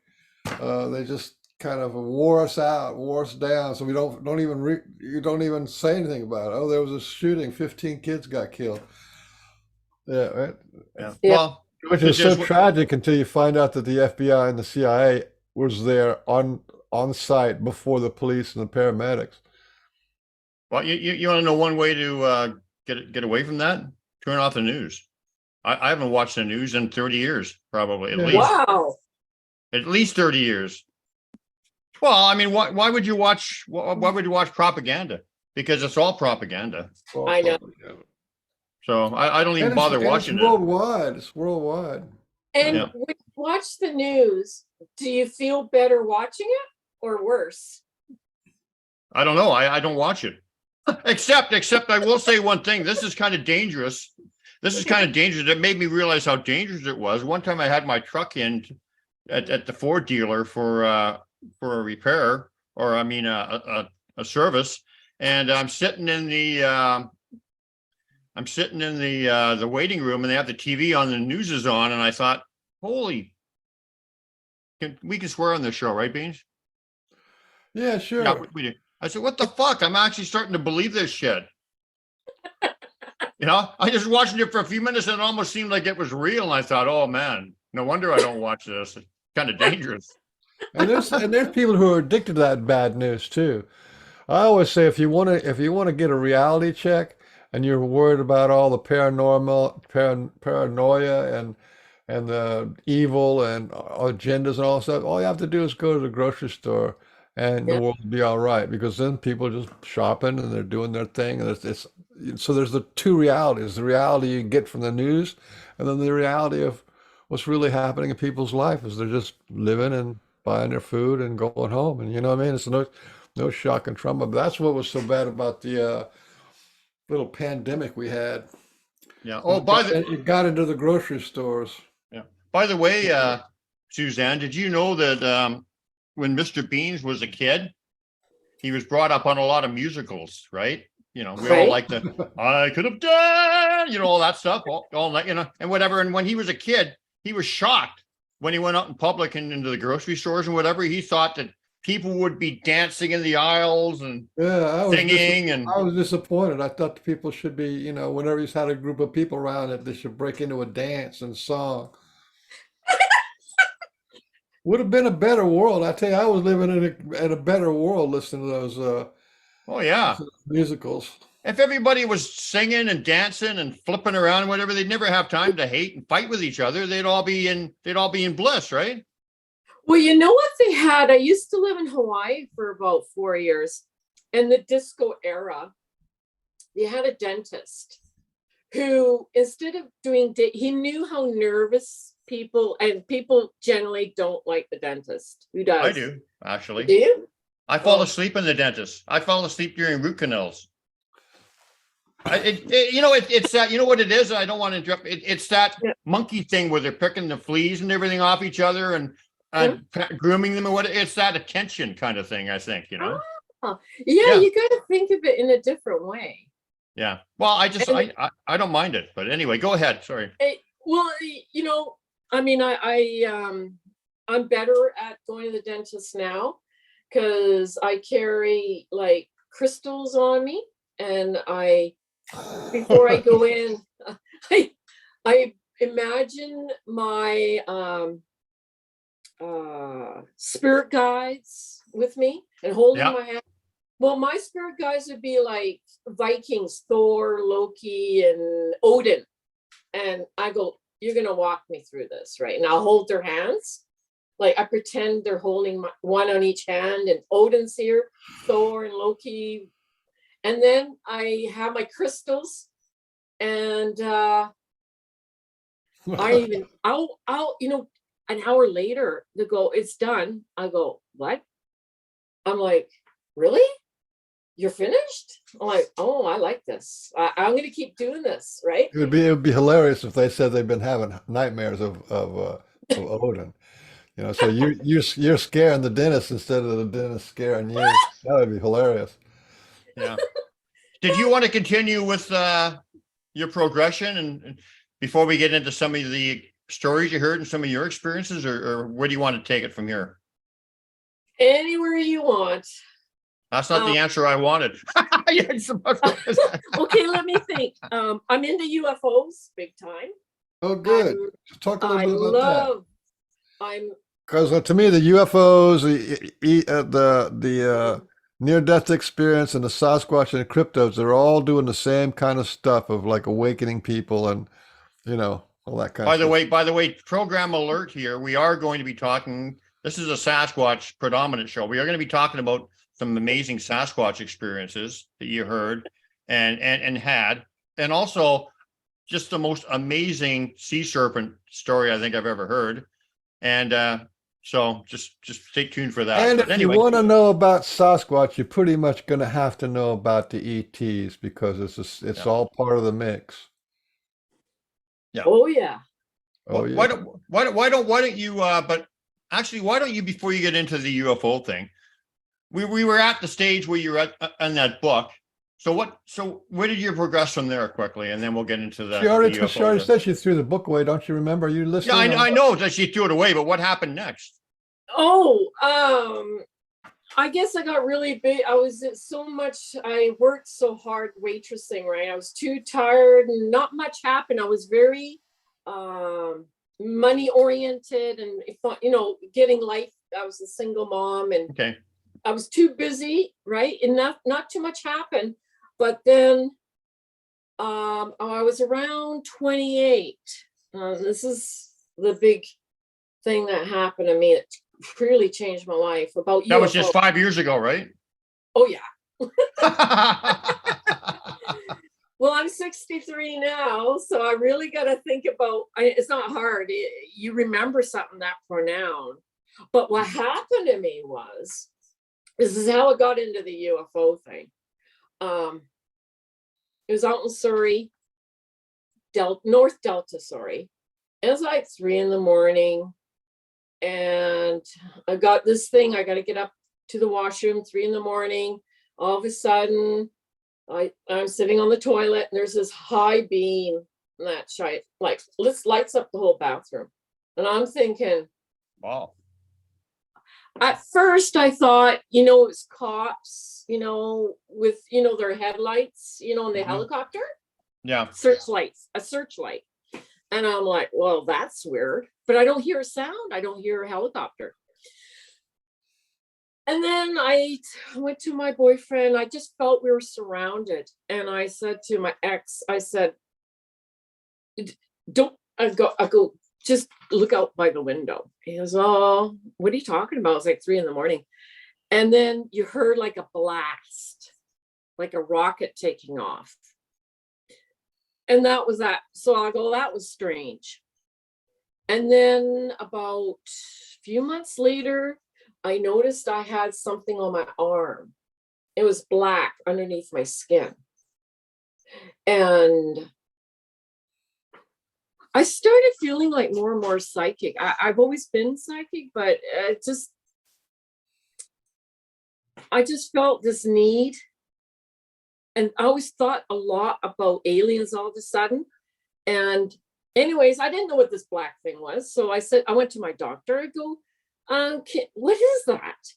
they just kind of wore us down, so we you don't even say anything about it. Oh, there was a shooting, 15 kids got killed. Yeah, right. Yeah. Well, which is so tragic until you find out that the FBI and the CIA was there on on site before the police and the paramedics. Well, you want to know one way to get away from that? Turn off the news. I haven't watched the news in 30 years, probably Yeah. Wow. at least 30 years. Well, I mean, why would you watch? Why would you watch propaganda? Because it's all propaganda. I know. So I don't even And bother it's watching it. worldwide. It's worldwide. And Yeah. when you watch the news, do you feel better watching it or worse? I don't know. I don't watch it. Except I will say one thing. This is kind of dangerous. It made me realize how dangerous it was. One time I had my truck in at the Ford dealer for a repair, or I mean a service, and I'm sitting in the waiting room, and they have the TV on, the news is on, and I thought, holy, we can swear on this show, right, Beans? Yeah, sure. Yeah, we do. I said, what the fuck? I'm actually starting to believe this shit. I just watched it for a few minutes and it almost seemed like it was real. And I thought, oh man, no wonder I don't watch this. It's kind of dangerous. And there's people who are addicted to that bad news too. I always say if you want to get a reality check and you're worried about all the paranoia and the evil and agendas and all that stuff, all you have to do is go to the grocery store and the Yeah. world will be all right, because then people are just shopping and they're doing their thing, and so there's the two realities: the reality you get from the news, and then the reality of what's really happening in people's life as they're just living and buying their food and going home. And you know what I mean? It's no shock and trauma. But that's what was so bad about the little pandemic we had. Yeah. Oh, It got into the grocery stores. yeah. By the way, Suzanne, did you know that when Mr. Beans was a kid, he was brought up on a lot of musicals, right? We all Right. like I could have done, all that stuff, all that, and whatever. And when he was a kid, he was shocked when he went out in public and into the grocery stores and whatever. He thought that people would be dancing in the aisles and singing. And I was disappointed. I thought the people should be, whenever he's had a group of people around it, they should break into a dance and song. Would have been a better world. I tell you, I was living in a better world listening to those oh yeah, musicals. if everybody was singing and dancing and flipping around and whatever, they'd never have time to hate and fight with each other. They'd all be in bliss, right? Well, you know what they had? I used to live in Hawaii for about 4 years. In the disco era, they had a dentist who, instead of doing, he knew how nervous people generally don't like the dentist. Who does? I do, actually. Do you? I fall asleep in the dentist. I fall asleep during root canals. It's that, you know what it is? I don't want to interrupt. It's that monkey thing where they're picking the fleas and everything off each other and grooming them, and what it's that attention kind of thing, I think, Oh, yeah, you got to think of it in a different way. Yeah. Well, I don't mind it, but anyway, go ahead. Sorry. Well, I mean, I'm better at going to the dentist now because I carry like crystals on me, and before I go in, I imagine my spirit guides with me and holding my hand. Well, my spirit guides would be like Vikings, Thor, Loki, and Odin. And I go, you're going to walk me through this, right? And I'll hold their hands. Like I pretend they're holding one on each hand, and Odin's here, Thor and Loki. And then I have my crystals, and I'll an hour later, they go, it's done. I go, what? I'm like, really? You're finished? I'm like, oh, I like this. I'm going to keep doing this, right? It would be hilarious if they said they've been having nightmares of Odin. So you're scaring the dentist instead of the dentist scaring you. That would be hilarious. Yeah. Did you want to continue with your progression and before we get into some of the stories you heard and some of your experiences, or where do you want to take it from here? Anywhere you want. That's not the answer I wanted. Okay, let me think. I'm into UFOs big time. Oh, good. Talk a little bit about that. I'm because to me the UFOs, the near-death experience, and the Sasquatch and the cryptos, they're all doing the same kind of stuff of like awakening people and all that kind of stuff. By the way, program alert here. We are going to be talking. This is a Sasquatch predominant show. We are going to be talking about some amazing Sasquatch experiences that you heard and had, and also just the most amazing sea serpent story I think I've ever heard. And so just stay tuned for that. And But if anyway, you want to know about Sasquatch, you're pretty much going to have to know about the ETs because it's yeah. all part of the mix. Yeah. Oh yeah. Oh yeah. Why don't you? But actually, why don't you, before you get into the UFO thing, we were at the stage where you're at in that book. So where did you progress from there quickly, and then we'll get into the UFO. She already said she threw the book away. Don't you remember? Are you listening? Yeah, I know that she threw it away, but what happened next? Oh, I guess I got really big. I worked so hard waitressing, right? I was too tired and not much happened. I was very money oriented and, getting life. I was a single mom and Okay. I was too busy, right? And not too much happened. But then I was around 28. This is the big thing that happened to me. It really changed my life. About That was just 5 years ago, right? Oh yeah. Well, I'm 63 now, so I really got to think about. It's not hard. You remember something that pronoun, but what happened to me was, this is how I got into the UFO thing. It was out in Surrey, North Delta, sorry. It was like 3 a.m. and I got this thing. I got to get up to the washroom 3 a.m. All of a sudden, I'm sitting on the toilet and there's this high beam that lights up the whole bathroom. And I'm thinking, wow. At first I thought, it was cops, with, their headlights, in the helicopter. Yeah. A searchlight. And I'm like, well, that's weird, but I don't hear a sound. I don't hear a helicopter. And then I went to my boyfriend. I just felt we were surrounded. And I said to my ex, I said, I go, just look out by the window. He goes, oh, what are you talking about? It's like 3 a.m. And then you heard like a blast, like a rocket taking off. And that was that. So I go, that was strange. And then about a few months later, I noticed I had something on my arm. It was black underneath my skin. And I started feeling like more and more psychic. I've always been psychic, but I just felt this need. And I always thought a lot about aliens all of a sudden. And anyways, I didn't know what this black thing was. So I went to my doctor. I go, what is that?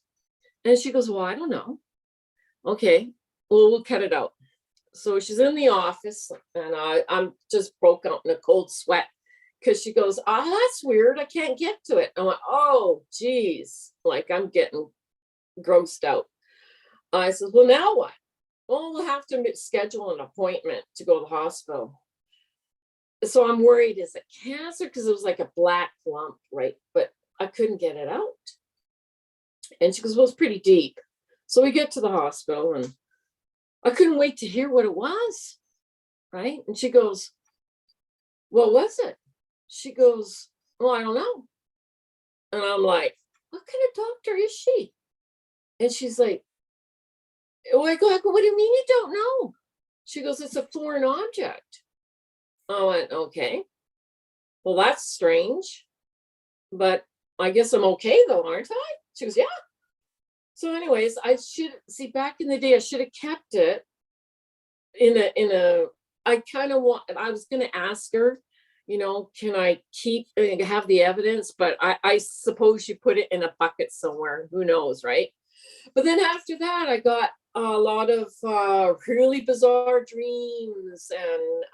And she goes, well, I don't know. Okay, well, we'll cut it out. So she's in the office and I'm just broke out in a cold sweat because she goes, that's weird. I can't get to it. I went, oh, geez, like I'm getting grossed out. I said, well, now what? Well, we'll have to schedule an appointment to go to the hospital. So I'm worried, is it cancer? Because it was like a black lump, right? But I couldn't get it out. And she goes, well, it's pretty deep. So we get to the hospital and I couldn't wait to hear what it was, right? And she goes, what was it? She goes, well, I don't know. And I'm like, what kind of doctor is she? And she's like, oh, I go, what do you mean you don't know? She goes, it's a foreign object. I went, okay. Well, that's strange. But I guess I'm okay though, aren't I? She goes, yeah. So anyways, back in the day, I should have kept it I was going to ask her, can I have the evidence? But I suppose you put it in a bucket somewhere, who knows, right? But then after that, I got a lot of really bizarre dreams and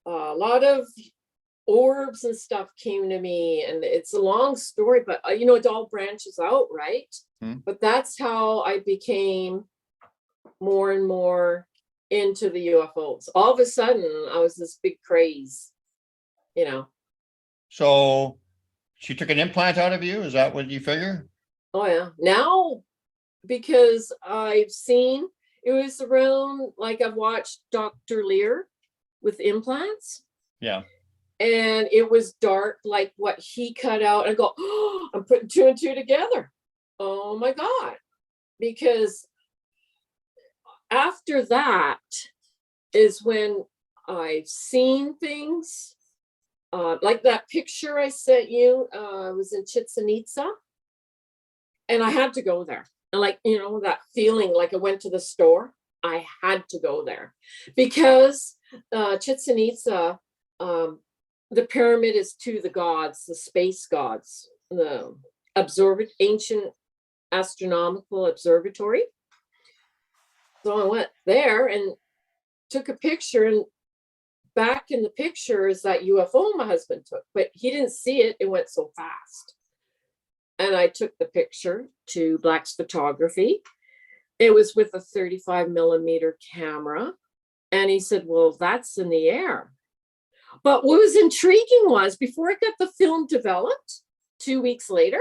a lot of orbs and stuff came to me, and it's a long story, but you know, it all branches out, right? But that's how I became more and more into the UFOs. All of a sudden, I was this big craze, you know. So she took an implant out of you? Is that what you figure? Oh yeah. Now, because I've seen, it was around, like, I've watched Dr. Lear with implants. Yeah. And it was dark, like what he cut out. I go, oh, I'm putting two and two together. Oh my God. Because after that is when I've seen things, like that picture I sent you. I was in Chichen Itza, and I had to go there. And, like, you know, that feeling like I went to the store. I had to go there because Chichen Itza, the pyramid is to the gods, the space gods, the ancient astronomical observatory. So I went there and took a picture, and back in the picture is that UFO my husband took, but he didn't see it. It went so fast. And I took the picture to Black's Photography. It was with a 35 millimeter camera. And he said, well, that's in the air. But what was intriguing was, before I got the film developed, 2 weeks later,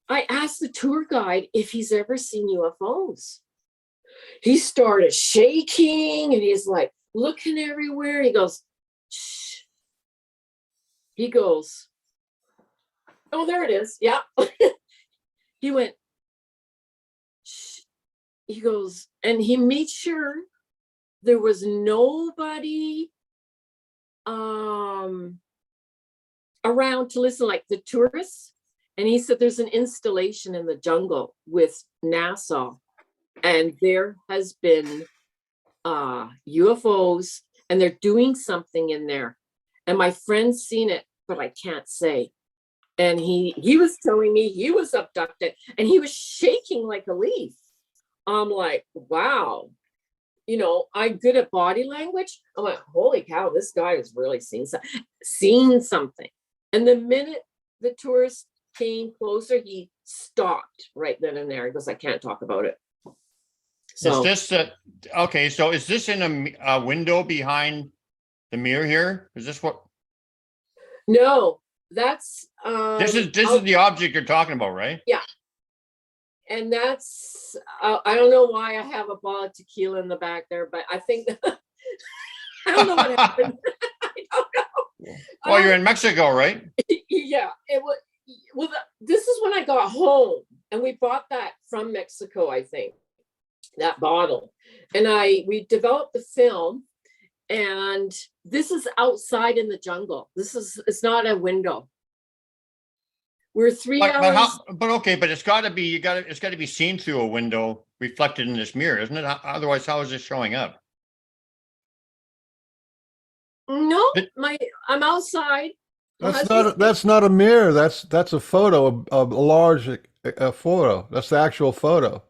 I asked the tour guide if he's ever seen UFOs. He started shaking, and he's like looking everywhere. He goes, shh. He goes, oh, there it is. Yeah. He went, shh. He goes, and he made sure there was nobody around to listen, like the tourists. And he said there's an installation in the jungle with NASA, and there has been UFOs, and they're doing something in there. And my friend's seen it, but I can't say. And he was telling me he was abducted, and he was shaking like a leaf. I'm like, wow. You know, I'm good at body language. I'm like, holy cow, this guy is really seeing something. And the minute the tourist came closer, he stopped right then and there. He goes, I can't talk about it. So is this okay? So is this in a window behind the mirror here? Is this what? No, that's This is the object you're talking about, right? Yeah. And that's, I don't know why I have a bottle of tequila in the back there, but I think, I don't know what happened. I don't know. Well, you're in Mexico, right? Yeah, it was, well, this is when I got home, and we bought that from Mexico, I think, that bottle. And we developed the film, and this is outside in the jungle. It's not a window. We're 3 hours. But okay, but it's got to be, it's got to be seen through a window reflected in this mirror, isn't it? Otherwise, how is this showing up? No, I'm outside. That's not a mirror. That's a photo, a large photo. That's the actual photo.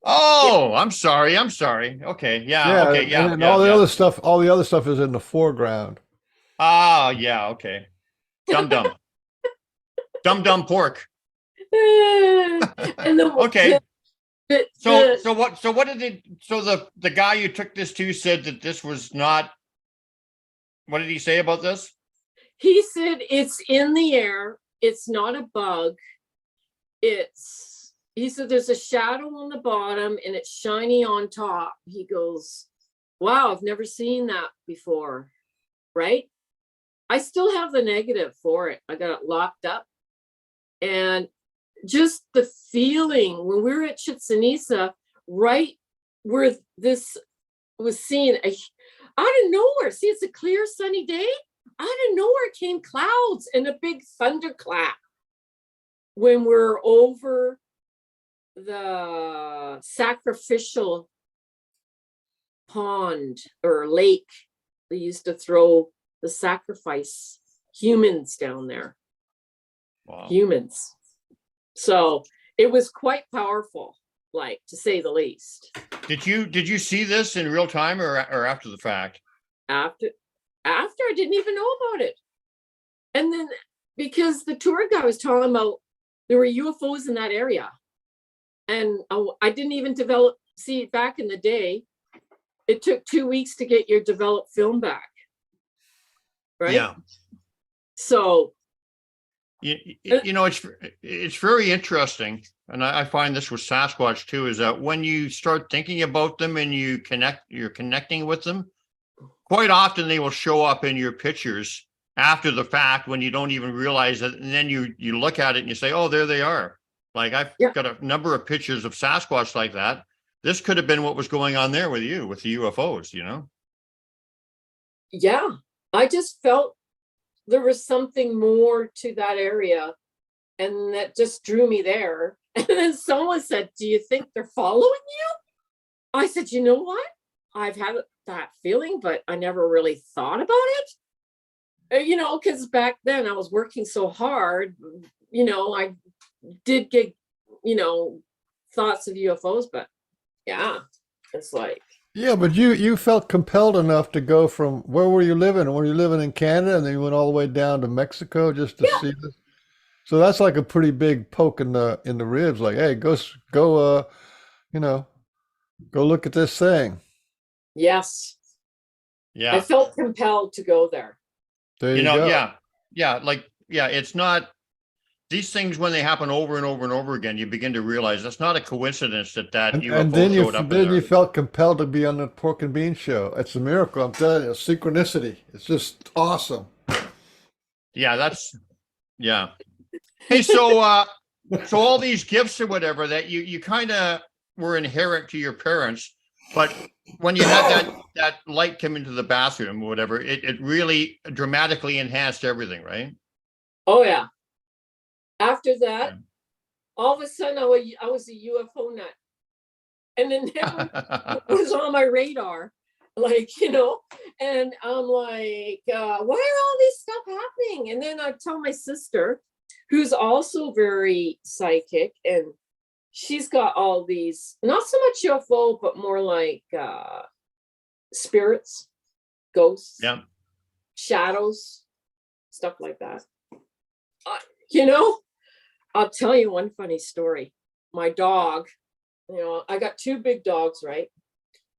Oh, yeah. I'm sorry. Okay, yeah, okay, yeah. And all the other stuff is in the foreground. Ah, yeah, okay. Dum pork. And okay. So what did it? So the guy you took this to said that this was not. What did he say about this? He said it's in the air. It's not a bug. He said there's a shadow on the bottom and it's shiny on top. He goes, wow, I've never seen that before. Right? I still have the negative for it. I got it locked up. And just the feeling when we were at Chichen Itza, right where this was seen, out of nowhere. See, it's a clear, sunny day. Out of nowhere came clouds and a big thunderclap when we're over the sacrificial pond or lake. They used to throw the sacrifice humans down there. Wow. Humans. So it was quite powerful, like, to say the least. Did you see this in real time or after the fact? After. after, I didn't even know about it. And then because the tour guy was talking about there were UFOs in that area. And I didn't even see back in the day, it took 2 weeks to get your developed film back. Right? Yeah. So it's very interesting, and I find this with Sasquatch too, is that when you start thinking about them and you're connecting with them, quite often they will show up in your pictures after the fact when you don't even realize it, and then you look at it and you say, oh, there they are. Like I've got a number of pictures of Sasquatch like that. This could have been what was going on there with you, with the UFOs, Yeah, I just felt there was something more to that area, and that just drew me there. And then someone said, do you think they're following you? I said, you know what? I've had that feeling, but I never really thought about it. Because back then I was working so hard, I did get, thoughts of UFOs, but yeah, it's like. Yeah, but you felt compelled enough to go from where were you living? Were you living in Canada and then you went all the way down to Mexico just to see this? So that's like a pretty big poke in the ribs. Like, hey, go look at this thing. Yes. Yeah. I felt compelled to go there. There you go. Yeah. It's not these things when they happen over and over and over again. You begin to realize that's not a coincidence that UFO And then showed up. you felt compelled to be on the Pork and Bean show. It's a miracle. I'm telling you, synchronicity. It's just awesome. Yeah, yeah. Hey, so all these gifts or whatever that you kind of were inherent to your parents, but when you had that light come into the bathroom or whatever, it really dramatically enhanced everything, right? Oh yeah. After that, all of a sudden I was a UFO nut, and it never was on my radar, and I'm like, why are all this stuff happening? And then I tell my sister, who's also very psychic, and she's got all these, not so much UFO, but more like spirits, ghosts, shadows, stuff like that. I'll tell you one funny story. My dog, I got 2 big dogs, right?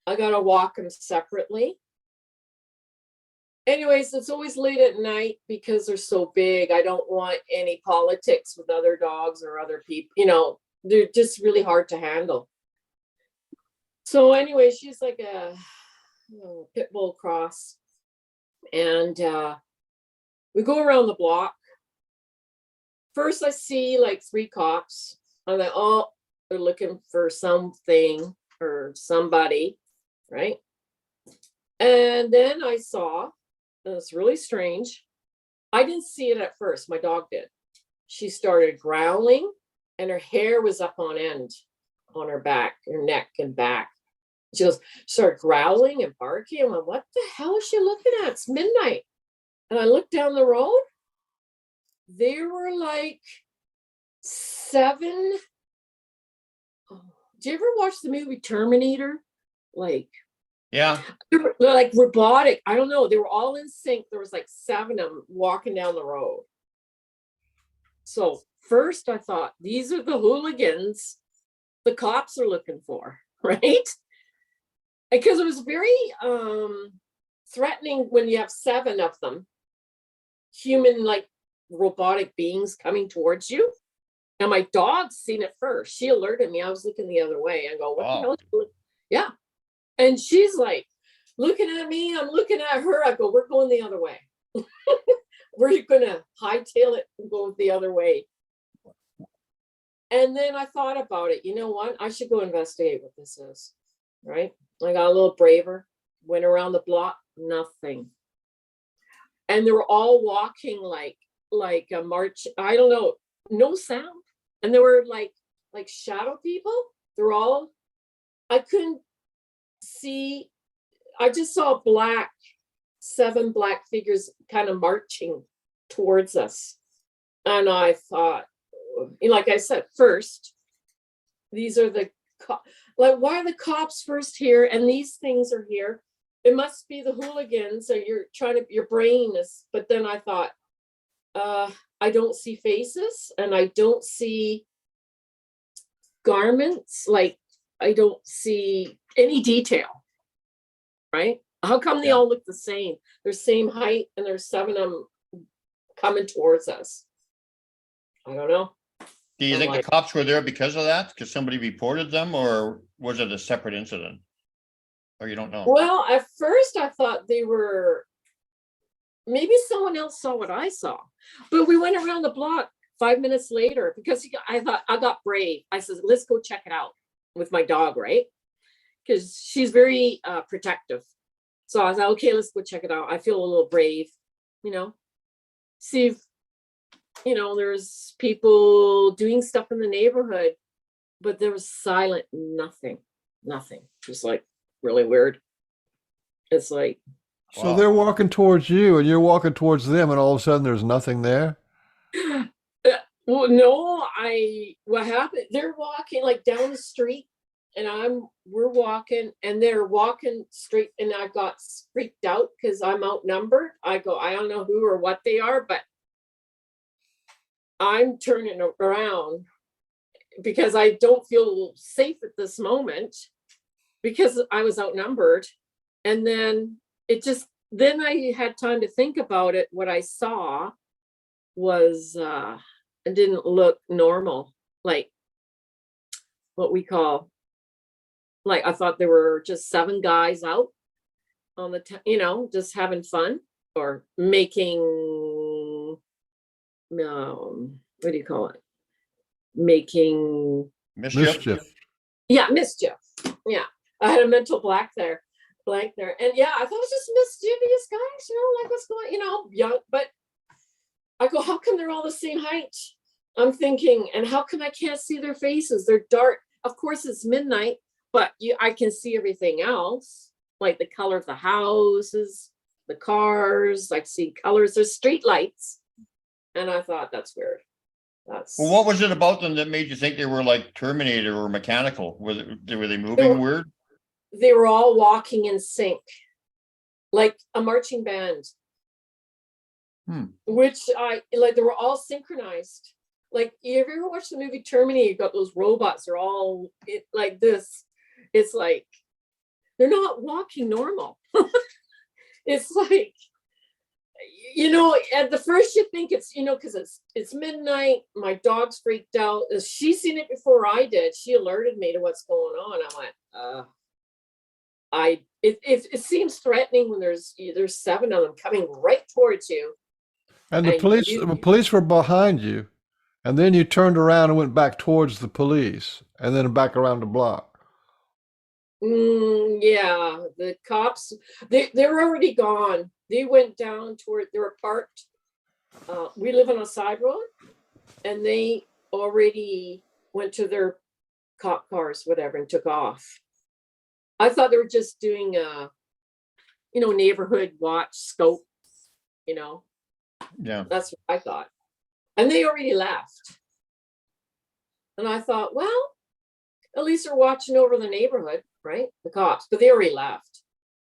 I got to walk them separately. Anyways, it's always late at night because they're so big. I don't want any politics with other dogs or other people. They're just really hard to handle. So anyway, she's like a pit bull cross. And we go around the block. First, I see like 3 cops. I'm like, oh, they're looking for something or somebody, right? And then I saw, and it's really strange. I didn't see it at first. My dog did. She started growling, and her hair was up on end on her back, her neck and back. She started growling and barking. I'm like, what the hell is she looking at? It's midnight. And I looked down the road. There were like 7. Do you ever watch the movie Terminator? Yeah. They're like robotic. I don't know. They were all in sync. There was like 7 of them walking down the road. So first I thought, these are the hooligans the cops are looking for, right? Because it was very threatening when you have 7 of them, human robotic beings coming towards you. And my dog seen it first. She alerted me. I was looking the other way. I go, what the hell? Yeah. And she's like looking at me. I'm looking at her. I go, we're going the other way. We're going to hightail it and go the other way. And then I thought about it. You know what? I should go investigate what this is. Right? I got a little braver. Went around the block. Nothing. And they were all walking like a march. I don't know. No sound. And there were like shadow people. They're all, I couldn't see. I just saw 7 black figures kind of marching towards us. And I thought, like I said, first, these are the, why are the cops first here? And these things are here. it must be the hooligans, or your brain is, but then I thought, I don't see faces and I don't see garments. Like, I don't see any detail, right? How come they all look the same? They're same height and there's 7 of them coming towards us. I don't know. Do you think the cops were there because of that? Because somebody reported them, or was it a separate incident? Or you don't know? Well, at first I thought they were, maybe someone else saw what I saw, but we went around the block 5 minutes later because I thought, I got brave. I said, let's go check it out with my dog, right? Because she's very protective. So I thought, okay, let's go check it out. I feel a little brave, see if, there's people doing stuff in the neighborhood, but there was silent, nothing, just like really weird. It's like, so they're walking towards you and you're walking towards them, and all of a sudden there's nothing there. well, no, what happened? They're walking like down the street, and we're walking, and they're walking straight, and I got freaked out because I'm outnumbered. I don't know who or what they are, but I'm turning around because I don't feel safe at this moment because I was outnumbered. And then then I had time to think about it. What I saw was, it didn't look normal. Like what we call, like, I thought there were just 7 guys out on the, just having fun or making, what do you call it? Making Mischief. Yeah, mischief. Yeah, I had a mental blank there. And yeah, I thought it was just mischievous guys, like what's going, young. But I go, how come they're all the same height? I'm thinking, and how come I can't see their faces? They're dark. Of course, it's midnight, but I can see everything else, like the color of the houses, the cars. I see colors. There's street lights. And I thought, that's weird. Well, what was it about them that made you think they were like Terminator or mechanical? Were they moving weird? They were all walking in sync, like a marching band. Which they were all synchronized. Like, you ever watched the movie Terminator? You got those robots, they're all like this. It's like they're not walking normal. It's like, at the first you think it's, because it's midnight, my dog's freaked out. She's seen it before I did. She alerted me to what's going on. I went, it seems threatening when there's 7 of them coming right towards you. And the police were behind you, and then you turned around and went back towards the police, and then back around the block. Yeah, the cops, they're already gone. They went down they were parked. We live on a side road, and they already went to their cop cars, whatever, and took off. I thought they were just doing neighborhood watch scope, Yeah. That's what I thought. And they already left. And I thought, well, at least they're watching over the neighborhood, right? The cops, but they already left.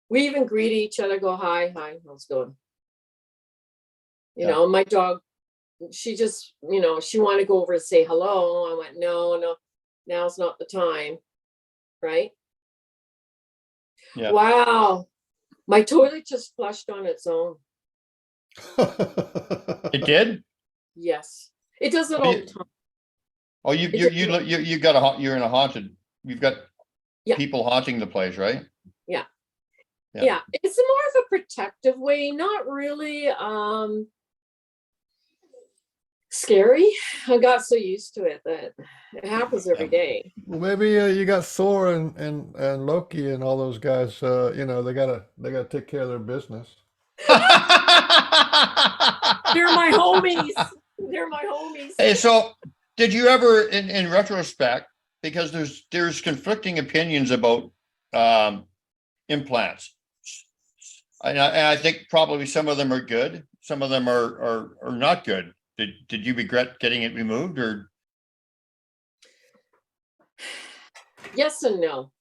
We even greeted each other, go, hi, how's it going? My dog, she just, she wanted to go over and say hello. I went, no, now's not the time, right? Yeah. Wow. My toilet just flushed on its own. It did? Yes. It does it all the time. Oh, you're in a haunted, you've got people haunting the place, right? Yeah. It's more of a protective way, not really scary. I got so used to it that it happens every day. Well, maybe you got Thor and Loki and all those guys. They gotta take care of their business. They're my homies. They're my homies. Hey, so did you ever, in retrospect, because there's conflicting opinions about implants, and I think probably some of them are good, some of them are not good. Did you regret getting it removed, or? Yes and no.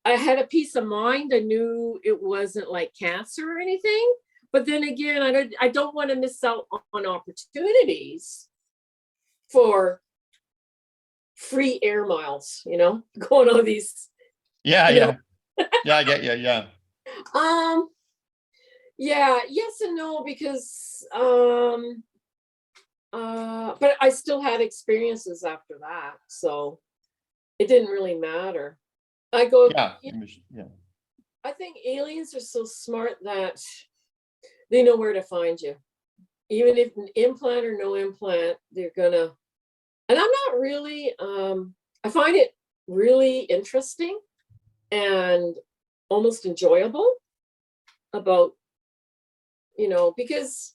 I had a peace of mind. I knew it wasn't like cancer or anything. But then again, I don't want to miss out on opportunities for free air miles, going on these, Yeah, you know. yeah, I get you. Yeah. Yeah, yes and no, because but I still had experiences after that, so it didn't really matter. I go, Yeah. Yeah. I think aliens are so smart that they know where to find you. Even if an implant or no implant, they're gonna, and I'm not really, I find it really interesting and almost enjoyable about, because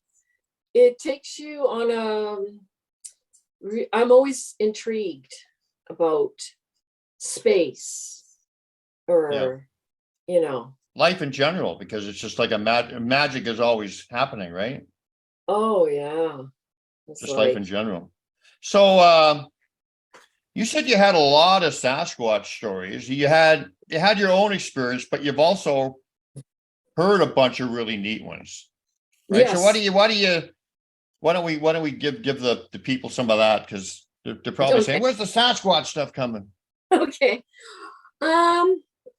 it takes you on I'm always intrigued about space Yeah. or, you know, Life in general, because it's just like magic is always happening, right? oh yeah. It's Just life like, in general. So you said you had a lot of Sasquatch stories. You had your own experience, but you've also heard a bunch of really neat ones. Right. So yes. why don't we give the people some of that? Because they're probably Okay. saying, where's the Sasquatch stuff coming? Okay.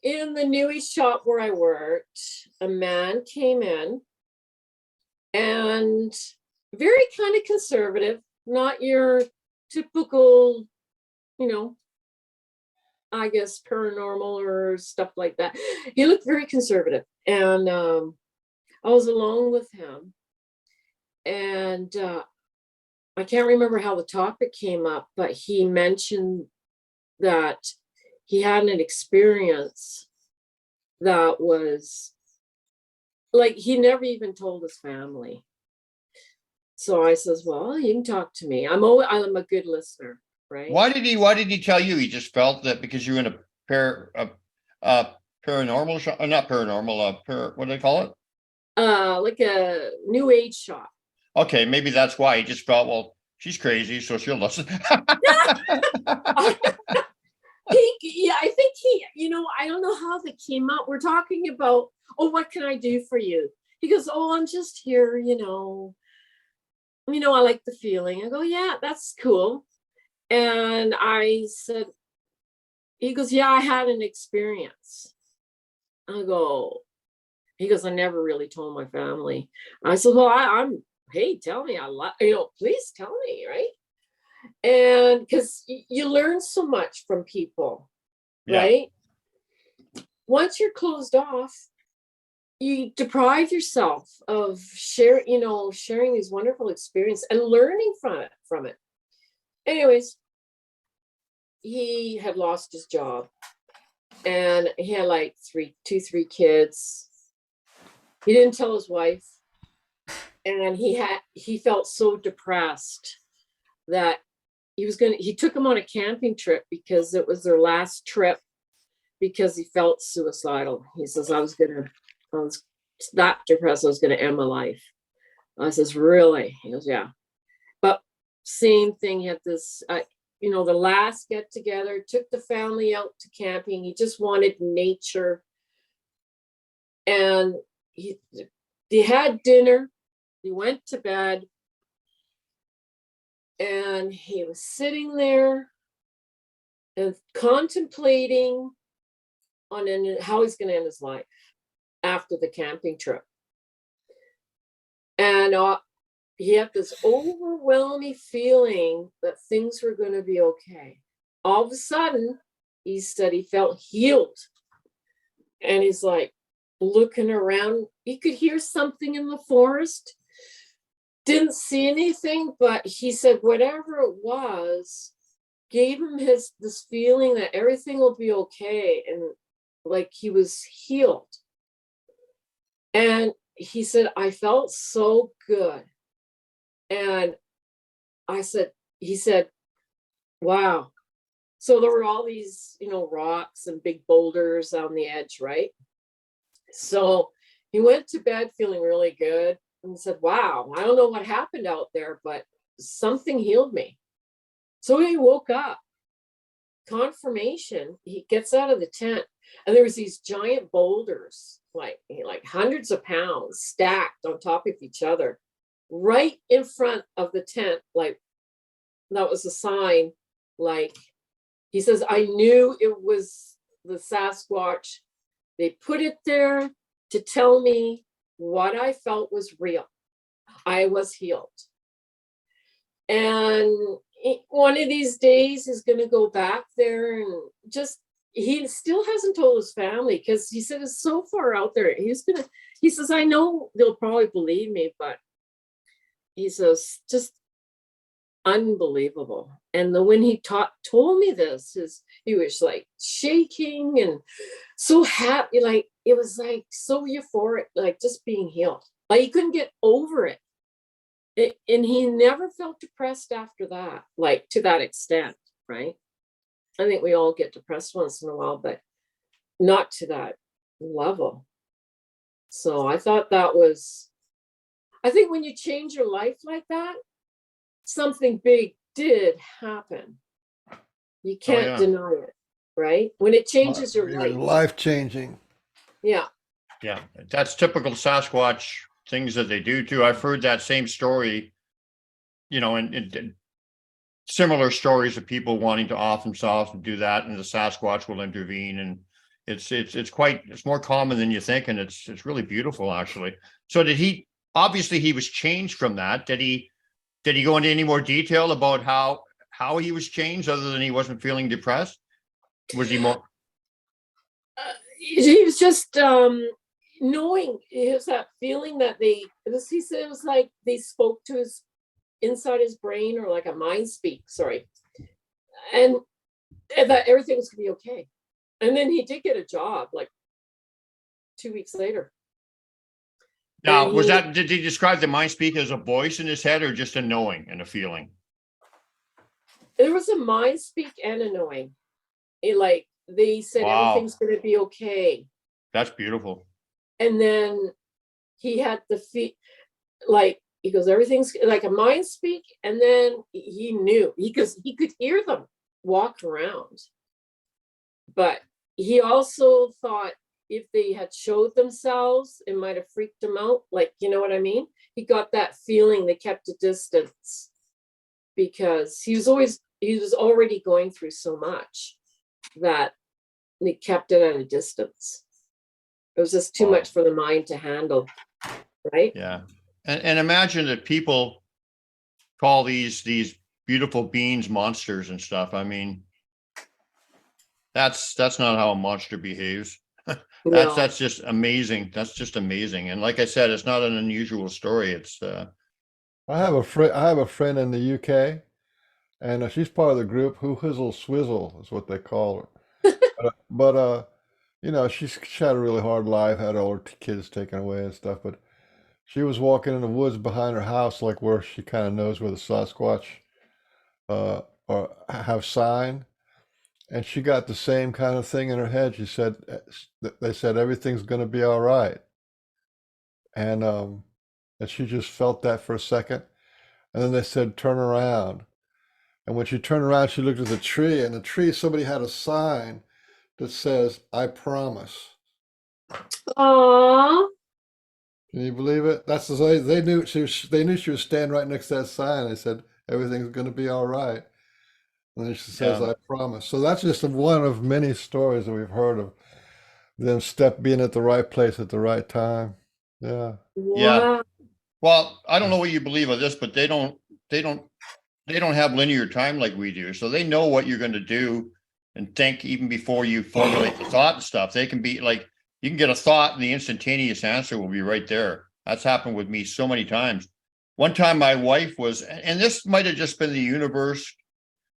In the Newy shop where I worked, a man came in and very kind of conservative, not your typical, you know, I guess paranormal or stuff like that. He looked very conservative. And I was alone with him. And I can't remember how the topic came up, but he mentioned that he had an experience that was like he never even told his family. So I says, "Well, you can talk to me. I'm a good listener, right?" Why did he tell you? He just felt that because you're in a paranormal shop, not paranormal, what do they call it? Like a new age shop. Okay, maybe that's why he just felt, well, she's crazy, so she'll listen. Yeah, I think I don't know how they came up. We're talking about, oh, what can I do for you? He goes, oh, I'm just here, I like the feeling. I go, yeah, that's cool. And I said, he goes, yeah, I had an experience. I go, he goes, I never really told my family. I said, well, I'm, hey, tell me, please tell me, right? And because you learn so much from people, Yeah. right? Once you're closed off, you deprive yourself of sharing these wonderful experiences and learning from it. Anyways, he had lost his job and he had like three kids. He didn't tell his wife, and he felt so depressed that he took him on a camping trip because it was their last trip, because he felt suicidal. He says, I was that depressed, I was gonna end my life. I says, really? He goes, yeah. But same thing, he had this the last get together, took the family out to camping. He just wanted nature. And he had dinner, he went to bed, and he was sitting there and contemplating on how he's going to end his life after the camping trip. And he had this overwhelming feeling that things were going to be okay. All of a sudden, he said he felt healed. And he's like looking around. He could hear something in the forest. Didn't see anything, but he said whatever it was gave him this feeling that everything will be okay, and like he was healed. And he said, I felt so good. And he said, wow. So there were all these, rocks and big boulders on the edge, right? So he went to bed feeling really good and said, wow, I don't know what happened out there, but something healed me. So he woke up confirmation, he gets out of the tent, and there was these giant boulders, like hundreds of pounds stacked on top of each other, right in front of the tent. Like, that was a sign. Like, he says, I knew it was the Sasquatch. They put it there to tell me what I felt was real. I was healed. And one of these days he's going to go back there, and just, he still hasn't told his family, because he said it's so far out there. He says, I know they'll probably believe me, but he says, just unbelievable. And when he told me this, he was like shaking and so happy, like it was like so euphoric, like just being healed. Like he couldn't get over it. And he never felt depressed after that, like to that extent, right? I think we all get depressed once in a while, but not to that level. So I thought I think when you change your life like that, something big did happen. You can't deny it, right? When it changes your life. Life changing. Yeah. Yeah, that's typical Sasquatch things that they do too. I've heard that same story, and similar stories of people wanting to off themselves and do that, and the Sasquatch will intervene, and it's more common than you think, and it's really beautiful actually. So obviously he was changed from that. Did he go into any more detail about how he was changed, other than he wasn't feeling depressed? Was he more? He was just knowing, it was that feeling that he said it was like they spoke to his inside his brain, or like a mind speak, and that everything was gonna be okay. And then he did get a job like 2 weeks later. Now, did he describe the mind speak as a voice in his head, or just a knowing and a feeling? There was a mind speak and a knowing. They said, wow, everything's going to be okay. That's beautiful. And then he had he goes, everything's like a mind speak. And then he knew, because he could hear them walk around. But he also thought if they had showed themselves, it might have freaked him out. Like, you know what I mean? He got that feeling they kept a distance, because he was already going through so much that they kept it at a distance. It was just too much for the mind to handle, right? Yeah. And imagine that people call these beautiful beings monsters and stuff. I mean, that's not how a monster behaves. That's just amazing. That's just amazing. And like I said, it's not an unusual story. It's I have a friend in the UK, and she's part of the group Who Hizzle Swizzle is what they call her. but she had a really hard life, had all her kids taken away and stuff. But she was walking in the woods behind her house, like where she kind of knows where the Sasquatch or have sign, and she got the same kind of thing in her head. She said, they said everything's going to be all right, and she just felt that for a second, and then they said turn around, and when she turned around, she looked at the tree, and the tree, somebody had a sign that says, I promise. Aww. Can you believe it? That's the way they knew they knew she was standing right next to that sign. They said everything's going to be all right. And then she says, I promise. So that's just one of many stories that we've heard of them being at the right place at the right time. Yeah. Yeah. Well, I don't know what you believe of this, but they don't have linear time like we do. So they know what you're going to do and think even before you formulate the thought and stuff. They can be like, you can get a thought and the instantaneous answer will be right there. That's happened with me so many times. One time my wife was, and this might have just been the universe,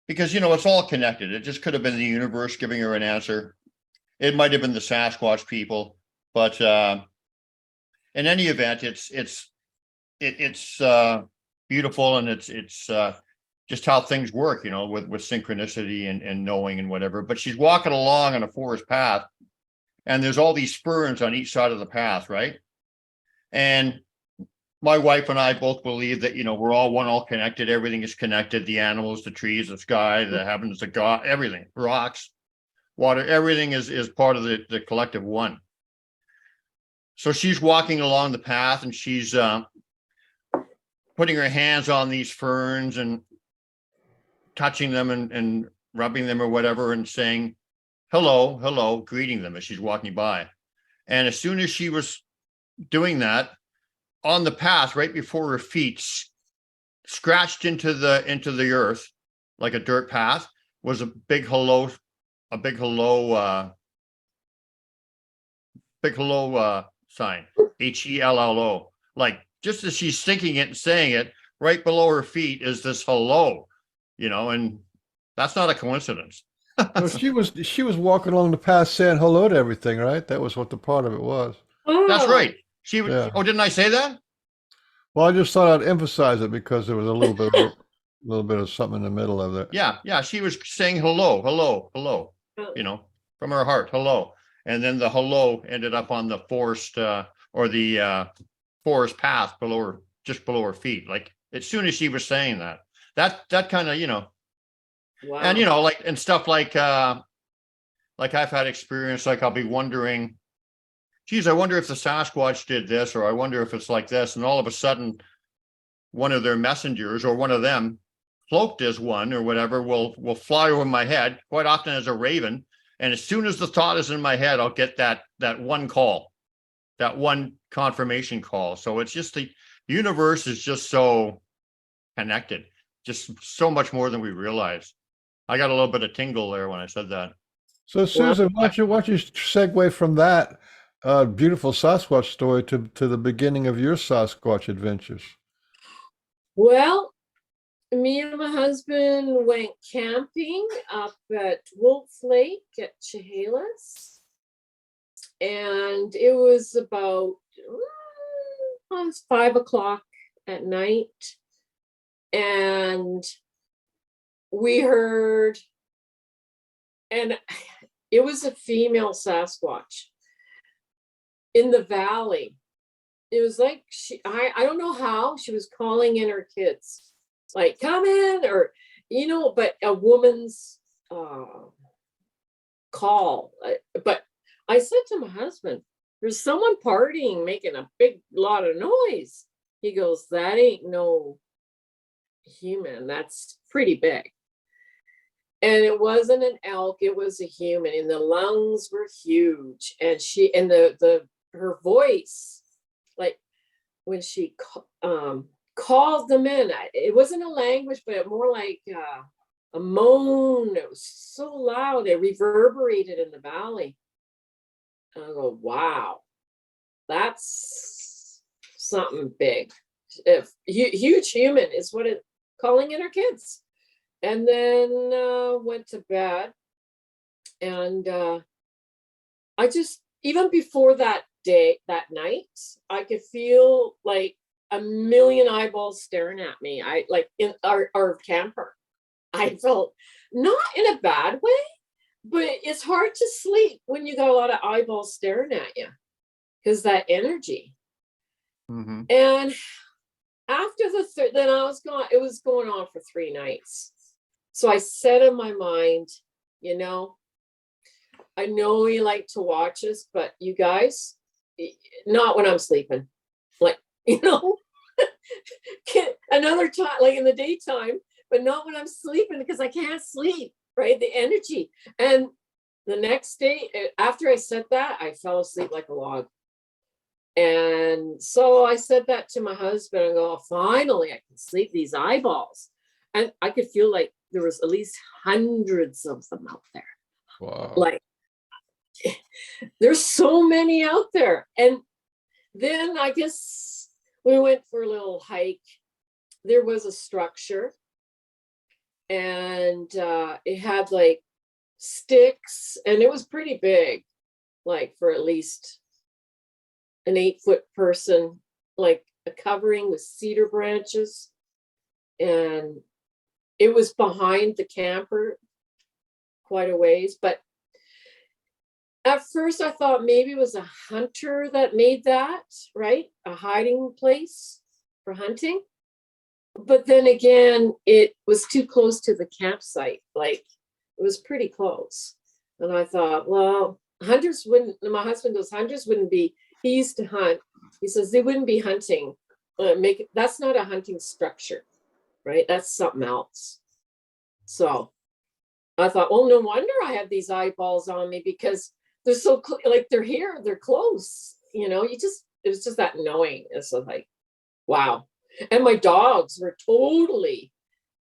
because, it's all connected. It just could have been the universe giving her an answer. It might have been the Sasquatch people, but in any event, it's beautiful, and it's just how things work, with synchronicity and knowing and whatever. But she's walking along on a forest path, and there's all these ferns on each side of the path, right? And my wife and I both believe that, we're all connected. Everything is connected. The animals, the trees, the sky, the heavens, the God, everything, rocks, water, everything is part of the collective one. So she's walking along the path and she's putting her hands on these ferns and touching them and rubbing them or whatever and saying, hello, hello, greeting them as she's walking by. And as soon as she was doing that, on the path right before her feet, scratched into the earth like a dirt path, was a big hello sign, HELLO. Like just as she's thinking it and saying it, right below her feet is this hello, and that's not a coincidence. So she was walking along the path saying hello to everything, right? That was what the part of it was. That's Oh, right. She was. Yeah. Oh, didn't I say that? Well, I just thought I'd emphasize it because there was a little bit of something in the middle of it. Yeah. She was saying hello, hello, hello. From her heart, hello. And then the hello ended up on the forest or the forest path just below her feet. Like as soon as she was saying that kind of, wow. and like and stuff like I've had experience, like I'll be wondering, geez, I wonder if the Sasquatch did this, or I wonder if it's like this. And all of a sudden, one of their messengers or one of them, cloaked as one or whatever, will fly over my head, quite often as a raven. And as soon as the thought is in my head, I'll get that one call, that one confirmation call. So it's just the universe is just so connected, just so much more than we realize. I got a little bit of tingle there when I said that. So, Susan, why don't you segue from that beautiful Sasquatch story to the beginning of your Sasquatch adventures? Well, me and my husband went camping up at Wolf Lake at Chehalis. And it was about it was 5:00 at night. And we heard, and it was a female Sasquatch in the valley. It was like I don't know how she was calling in her kids, like come in, or but a woman's call. But I said to my husband, there's someone partying making a big lot of noise. He goes, that ain't no human, that's pretty big. And it wasn't an elk, it was a human, and the lungs were huge. And her voice, like when she called them in, it wasn't a language, but more like a moan. It was so loud, it reverberated in the valley. And I go, wow, that's something big. If huge human is what it calling in her kids. And then went to bed. And I just, even before that night, I could feel like a million eyeballs staring at me. I like in our camper. I felt not in a bad way, but it's hard to sleep when you got a lot of eyeballs staring at you because that energy. Mm-hmm. And after the third, then I was gone. It was going on for 3 nights. So I said in my mind, I know you like to watch us, but you guys, not when I'm sleeping. Like, another time, like in the daytime, but not when I'm sleeping because I can't sleep, right? The energy. And the next day, after I said that, I fell asleep like a log. And so I said that to my husband and go, finally, I can sleep, these eyeballs. And I could feel like there was at least hundreds of them out there. Wow. Like, there's so many out there. And then I guess we went for a little hike. There was a structure and it had like sticks, and it was pretty big, like for at least an 8-foot person, like a covering with cedar branches. And it was behind the camper quite a ways. But at first I thought maybe it was a hunter that made that, right? A hiding place. for hunting. But then again, it was too close to the campsite. Like, it was pretty close. And I thought, well, hunters wouldn't, my husband goes, hunters wouldn't be, he used to hunt. He says they wouldn't be hunting. That's not a hunting structure, right? That's something else. So I thought, well, no wonder I have these eyeballs on me, because they're so like they're here, they're close. It was just that knowing. It's like, wow. And my dogs were totally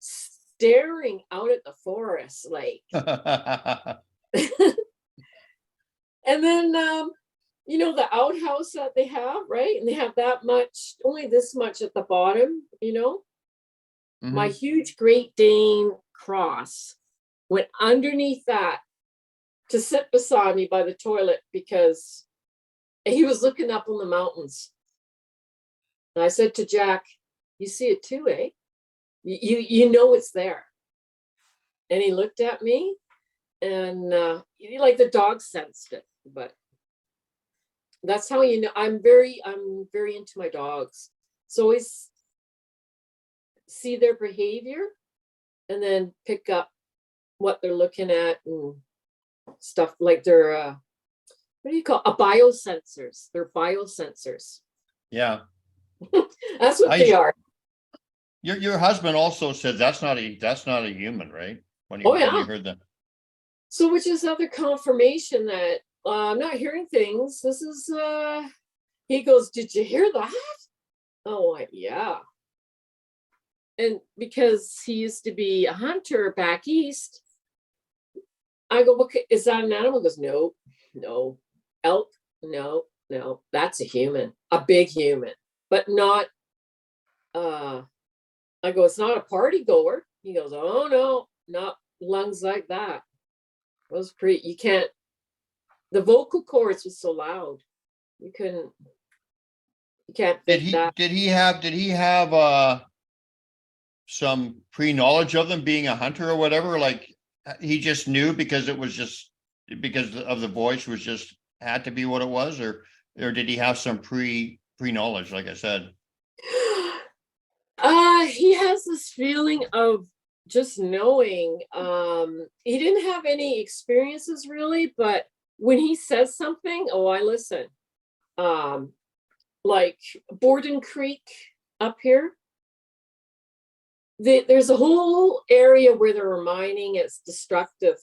staring out at the forest, like. And then, the outhouse that they have, right? And they have that much, only this much at the bottom, My huge Great Dane cross went underneath that to sit beside me by the toilet, because he was looking up on the mountains. And I said to Jack, you see it too, eh? You know it's there. And he looked at me, and like the dog sensed it. But that's how I'm very into my dogs. So always see their behavior and then pick up what they're looking at and stuff, like their what do you call biosensors? They're biosensors. Yeah. That's what they are. Your husband also said that's not a human, right? When Oh, when yeah. you heard that. So, which is other confirmation that I'm not hearing things. This is he goes, did you hear that? Oh, yeah. And because he used to be a hunter back east, I go, what is that an animal? He goes, no. Elk? No. That's a human, a big human, but not I go, it's not a party goer. He goes, oh no, not lungs like that. It was you can't, the vocal cords was so loud. You can't fake that. Did he have some pre-knowledge of them being a hunter or whatever? Like he just knew because it was just because of the voice was just had to be what it was, or did he have some pre-knowledge, like I said? He has this feeling of just knowing. He didn't have any experiences really, but when he says something, I listen. Like Borden Creek up here, there's a whole area where they're mining. It's destructive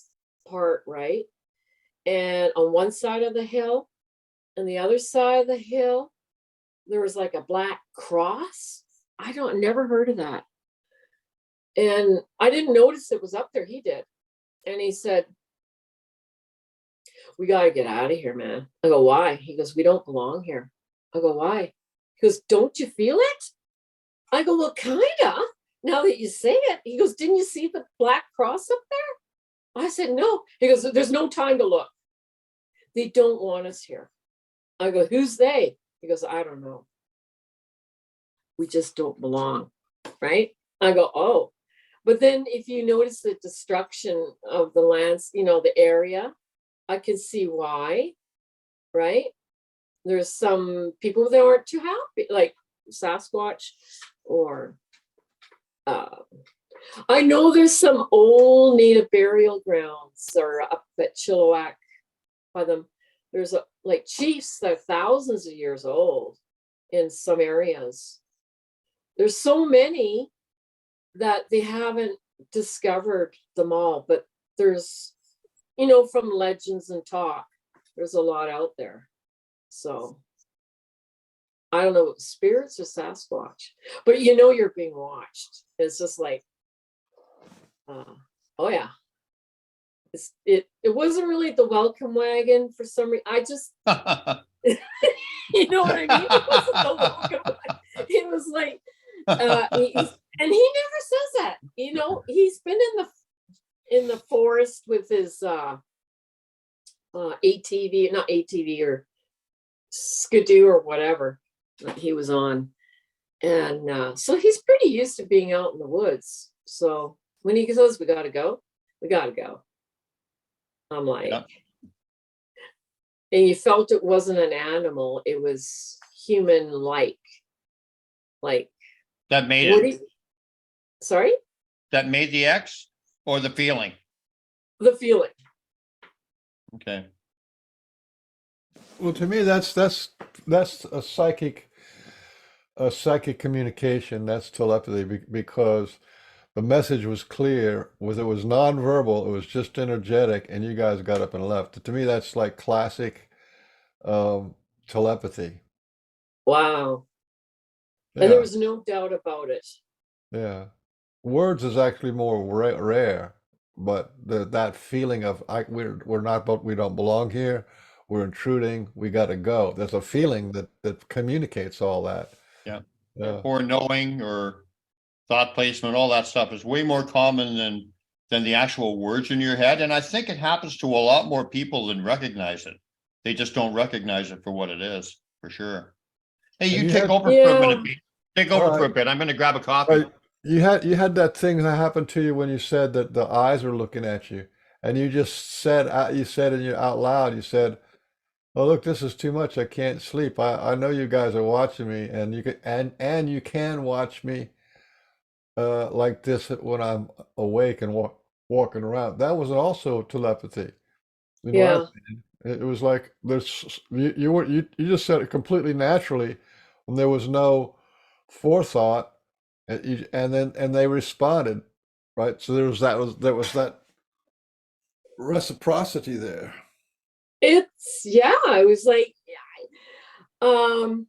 part, right? And on one side of the hill and the other side of the hill, there was like a black cross. Never heard of that. And I didn't notice it was up there. He did. And he said, we got to get out of here, man. I go, why? He goes, we don't belong here. I go, why? He goes, don't you feel it? I go, well, kind of, now that you say it. He goes, didn't you see the black cross up there? I said, no. He goes, there's no time to look. They don't want us here. I go, who's they? He goes, I don't know. We just don't belong, right? I go, oh. But then if you notice the destruction of the lands, the area, I can see why, right? There's some people that aren't too happy, like Sasquatch, or I know there's some old native burial grounds or up at Chilliwack by them. There's like chiefs that are thousands of years old in some areas. There's so many that they haven't discovered them all, but there's, from legends and talk, there's a lot out there. So I don't know, spirits or Sasquatch, but you're being watched. It's just like, oh yeah. It wasn't really the welcome wagon for some reason. I just, you know what I mean? It wasn't the welcome wagon. It was like, and he never says that. He's been in the forest with his ATV, not ATV, or skidoo or whatever that he was on, and so he's pretty used to being out in the woods. So when he says we gotta go, I'm like, Yeah. And you felt it wasn't an animal, it was human like That made What do it. you, sorry? That made the X or the feeling? The feeling. Okay. Well, to me, that's a psychic communication. That's telepathy because the message was clear. Was it was nonverbal. It was just energetic, and you guys got up and left. To me, that's like classic um, telepathy. Wow. And there Yeah, was no doubt about it. yeah. Words is actually more rare, but that feeling of we're not, but we don't belong here. We're intruding. We got to go. There's a feeling that communicates all that. Yeah. Yeah. Or knowing or thought placement, all that stuff is way more common than the actual words in your head. And I think it happens to a lot more people than recognize it. They just don't recognize it for what it is, for sure. Hey, And you you take had, over for a minute, Yeah. Pete. Take all over for right, a bit. I'm going to grab a all coffee. right. You had that thing that happened to you when you said that the eyes were looking at you, and you just said you said in your out loud, you said, "Oh, look, this is too much. I can't sleep. I know you guys are watching me, and you can and you can watch me like this when I'm awake and walking around." That was also telepathy, in my Yeah. opinion. It was like you just said it completely naturally, when there was no forethought, and they responded, right? So there was that reciprocity there. It's, yeah, I was like, um,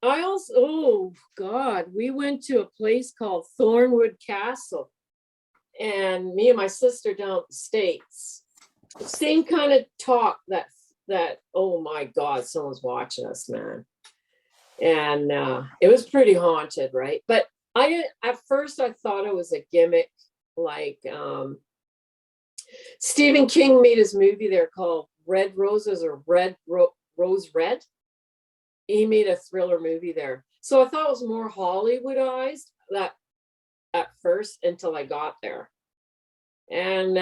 I also, oh God, we went to a place called Thornwood Castle, and me and my sister down the States. Same kind of talk that, oh my God, someone's watching us, man. And it was pretty haunted, right? But I didn't, at first I thought it was a gimmick, like Stephen King made his movie there called Red Roses or Rose Red. He made a thriller movie there. So I thought it was more Hollywoodized that at first until I got there. And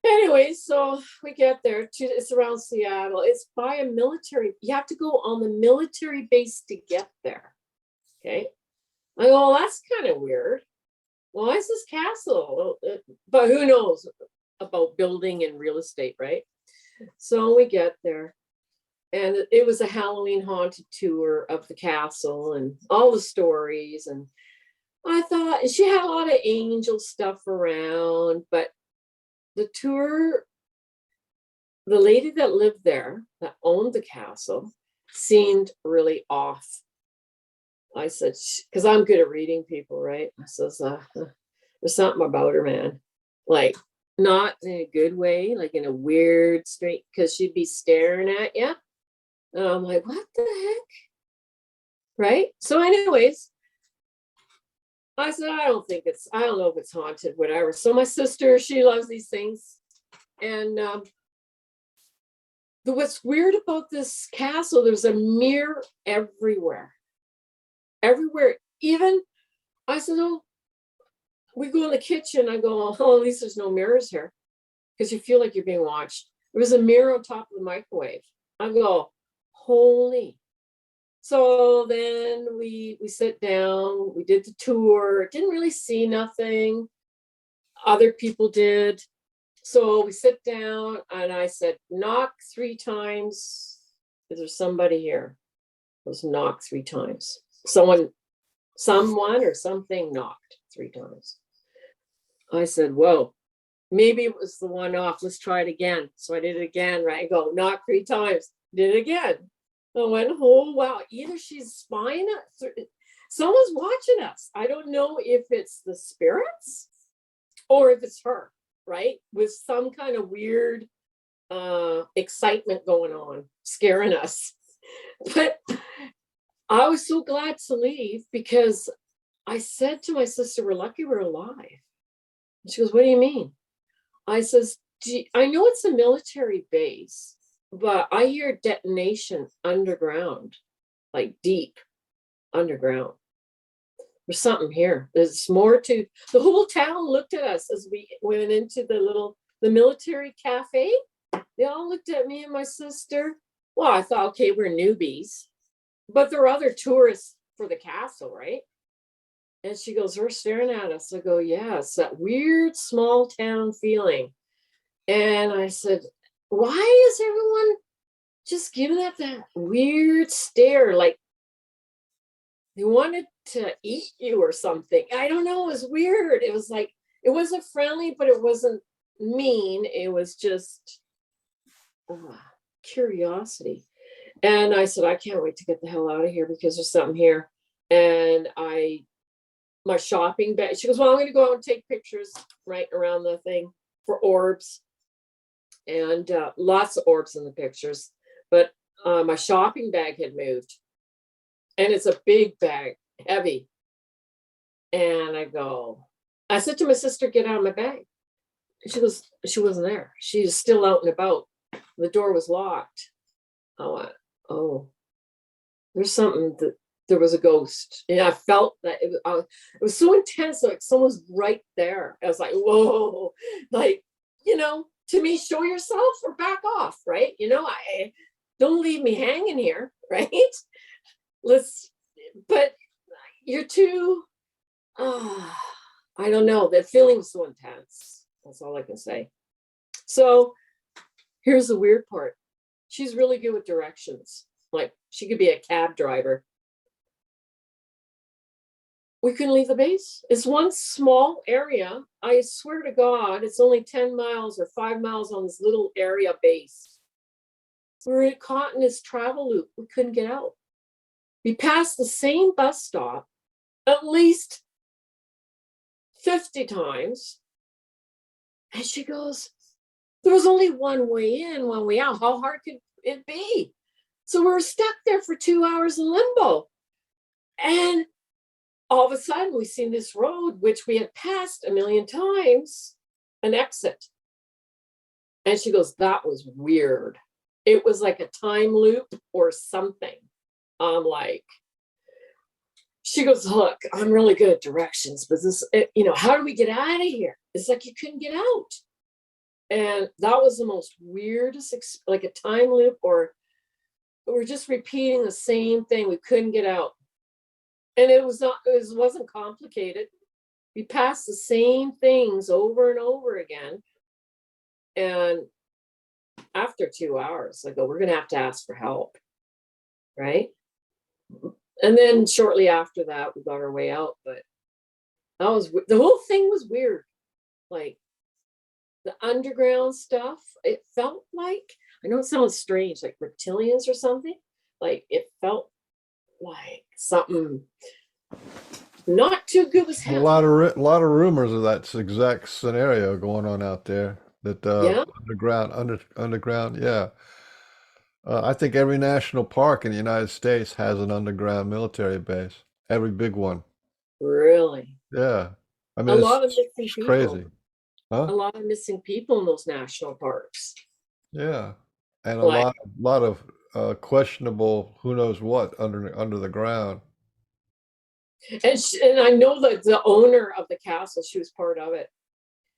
anyway, so we get there. It's around Seattle. It's by a military. You have to go on the military base to get there. Okay. I go, well, that's kind of weird. Why is this castle? But who knows about building and real estate, right? So we get there. And it was a Halloween haunted tour of the castle and all the stories. And I thought she had a lot of angel stuff around, but the tour, the lady that lived there, that owned the castle, seemed really off. I said, because I'm good at reading people, right? I says, there's something about her, man. Like, not in a good way, like in a weird, straight, because she'd be staring at you. And I'm like, what the heck? Right? So, anyways, I said, I don't know if it's haunted, whatever. So my sister, she loves these things. And what's weird about this castle, there's a mirror everywhere. Everywhere. Even, I said, oh, we go in the kitchen. I go, oh, at least there's no mirrors here. Because you feel like you're being watched. There was a mirror on top of the microwave. I go, holy. So then we sit down, we did the tour, didn't really see nothing. Other people did. So we sit down and I said, knock 3 times. Is there somebody here? It was knock 3 times. Someone or something knocked 3 times. I said, whoa, maybe it was the one off. Let's try it again. So I did it again, right? I go, knock 3 times. Did it again. I went, oh, wow. Either she's spying us, someone's watching us. I don't know if it's the spirits or if it's her, right? With some kind of weird excitement going on, scaring us. But I was so glad to leave because I said to my sister, we're lucky we're alive. And she goes, what do you mean? I says, I know it's a military base, but I hear detonation underground, like deep underground. There's something here. There's more to the whole town. Looked at us as we went into the military cafe. They all looked at me and my sister. Well, I thought, okay, we're newbies, but there are other tourists for the castle, right? And she goes, we're staring at us. I go, yeah, it's that weird small town feeling. And I said, why is everyone just giving that weird stare? Like they wanted to eat you or something. I don't know. It was weird. It was like, it wasn't friendly, but it wasn't mean. It was just curiosity. And I said, I can't wait to get the hell out of here because there's something here. And my shopping bag, she goes, well, I'm going to go out and take pictures right around the thing for orbs. And lots of orbs in the pictures. But my shopping bag had moved. And it's a big bag, heavy. And I said to my sister, get out of my bag. She goes, she wasn't there. She was still out and about. The door was locked. I went, oh, there's something that there was a ghost. And I felt that it was so intense, like someone's right there. I was like, whoa, like, to me, show yourself or back off, right? I don't leave me hanging here, right? But you're too, I don't know. That feeling was so intense. That's all I can say. So here's the weird part. She's really good with directions. Like she could be a cab driver. We couldn't leave the base. It's one small area. I swear to God, it's only 10 miles or 5 miles on this little area base. We were caught in this travel loop. We couldn't get out. We passed the same bus stop at least 50 times. And she goes, there was only one way in, one way out. How hard could it be? So we were stuck there for 2 hours in limbo. And all of a sudden, we seen this road, which we had passed a million times, an exit. And she goes, that was weird. It was like a time loop or something. I'm like, she goes, look, I'm really good at directions, but this, how do we get out of here? It's like you couldn't get out. And that was the most weirdest, like a time loop, or we're just repeating the same thing. We couldn't get out. And it wasn't complicated. We passed the same things over and over again. And after 2 hours, I go, we're going to have to ask for help. Right. And then shortly after that, we got our way out. But the whole thing was weird. Like the underground stuff, it felt like, I know it sounds strange, like reptilians or something. Like it felt like something not too good was happening. A lot of rumors of that exact scenario going on out there. That underground, yeah. I think every national park in the United States has an underground military base. Every big one. Really? Yeah. I A mean, lot of missing it's people. crazy. Huh? A lot of missing people in those national parks. Yeah. And a Like, lot of questionable, who knows what under the ground. and I know that the owner of the castle, she was part of it.